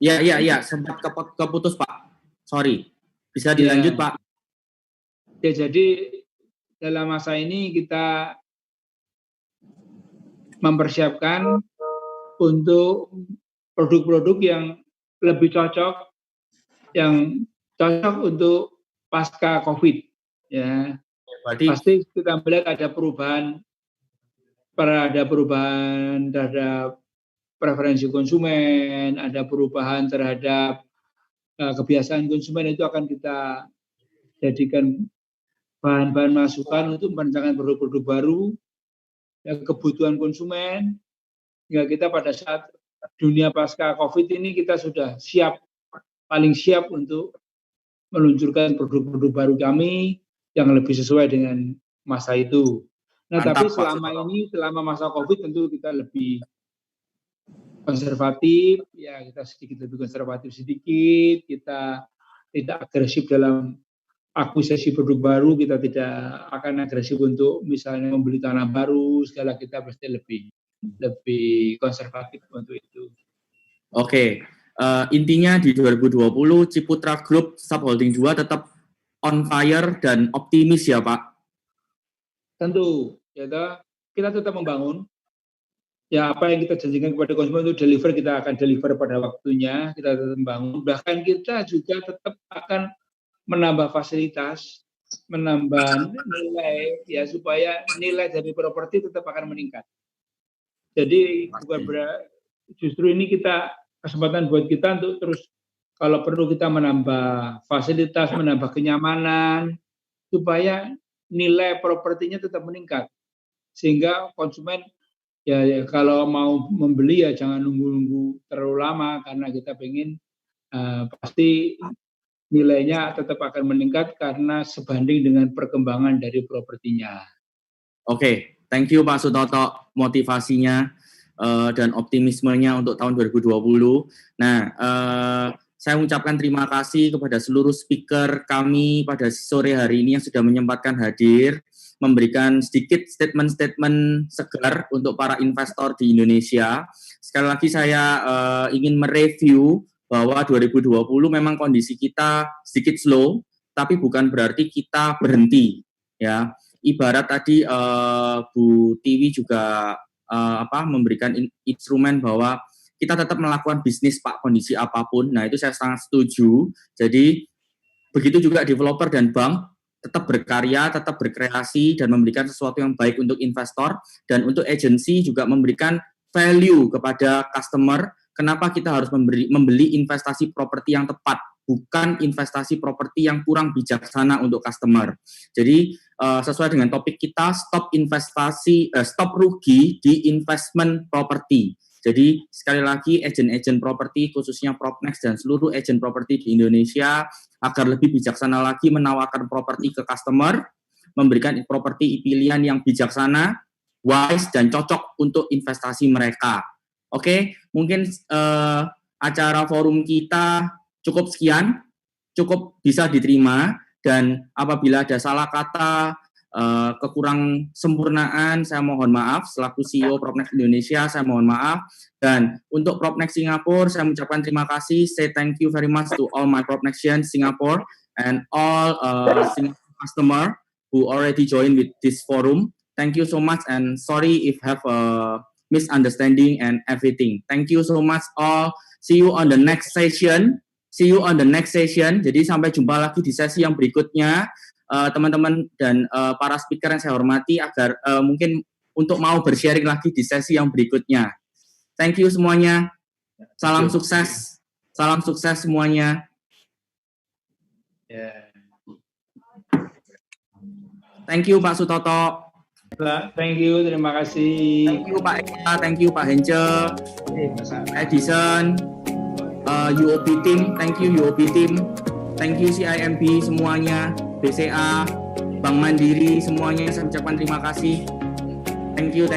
Iya, sempat keputus, Pak. Sorry. Bisa dilanjut, ya. Pak. Ya, jadi dalam masa ini kita mempersiapkan untuk produk-produk yang lebih cocok, yang cocok untuk pasca COVID. Ya, pasti kita melihat ada perubahan terhadap preferensi konsumen, ada perubahan terhadap kebiasaan konsumen, itu akan kita jadikan bahan-bahan masukan untuk merencanakan produk-produk baru, ya, kebutuhan konsumen, hingga kita pada saat dunia pasca COVID ini kita sudah siap, paling siap untuk meluncurkan produk-produk baru kami yang lebih sesuai dengan masa itu. Nah, Mantap, tapi selama masa COVID tentu kita lebih konservatif, ya kita sedikit lebih konservatif sedikit, kita tidak agresif dalam akuisisi produk baru, kita tidak akan agresif untuk misalnya membeli tanah baru, segala kita pasti lebih konservatif untuk itu. Oke, intinya di 2020 Ciputra Group Subholding 2 tetap on fire dan optimis ya Pak? Tentu, ya kita tetap membangun. Ya apa yang kita janjikan kepada konsumen untuk deliver, kita akan deliver pada waktunya, kita tetap membangun. Bahkan kita juga tetap akan menambah fasilitas, menambah nilai, ya supaya nilai dari properti tetap akan meningkat. Jadi justru ini kesempatan buat kita untuk terus, kalau perlu kita menambah fasilitas, menambah kenyamanan, supaya nilai propertinya tetap meningkat. Sehingga konsumen ya kalau mau membeli ya jangan nunggu-nunggu terlalu lama, karena kita pengen pasti nilainya tetap akan meningkat karena sebanding dengan perkembangan dari propertinya. Oke, thank you Pak Sutoto motivasinya dan optimismenya untuk tahun 2020. Nah, saya mengucapkan terima kasih kepada seluruh speaker kami pada sore hari ini yang sudah menyempatkan hadir, memberikan sedikit statement-statement segar untuk para investor di Indonesia. Sekali lagi saya ingin mereview bahwa 2020 memang kondisi kita sedikit slow, tapi bukan berarti kita berhenti. Ya, ibarat tadi Bu Tiwi juga memberikan instrumen bahwa kita tetap melakukan bisnis Pak, kondisi apapun. Nah itu saya sangat setuju. Jadi begitu juga developer dan bank tetap berkarya, tetap berkreasi, dan memberikan sesuatu yang baik untuk investor, dan untuk agensi juga memberikan value kepada customer. Kenapa kita harus membeli investasi properti yang tepat, bukan investasi properti yang kurang bijaksana untuk customer. Jadi sesuai dengan topik kita, stop rugi di investment property. Jadi sekali lagi agen-agen properti khususnya Propnex dan seluruh agen properti di Indonesia agar lebih bijaksana lagi menawarkan properti ke customer, memberikan properti pilihan yang bijaksana, wise dan cocok untuk investasi mereka. Oke, mungkin acara forum kita cukup sekian, cukup bisa diterima, dan apabila ada salah kata, kekurang sempurnaan, saya mohon maaf. Selaku CEO Propnex Indonesia, saya mohon maaf. Dan untuk Propnex Singapore, saya mengucapkan terima kasih. Say thank you very much to all my Propnexians Singapore and all Singapore customer who already joined with this forum. Thank you so much, and sorry if have a misunderstanding and everything. Thank you so much all. See you on the next session. Jadi sampai jumpa lagi di sesi yang berikutnya. Teman-teman dan para speaker yang saya hormati, agar mungkin untuk mau bersharing lagi di sesi yang berikutnya. Thank you semuanya. Salam sukses semuanya. Thank you Pak Sutoto. Thank you, terima kasih. Thank you Pak Eka, thank you Pak Hence, Edison, UOB team, thank you UOB team, thank you CIMB semuanya, BCA, Bank Mandiri semuanya, saya ucapkan terima kasih. Thank you.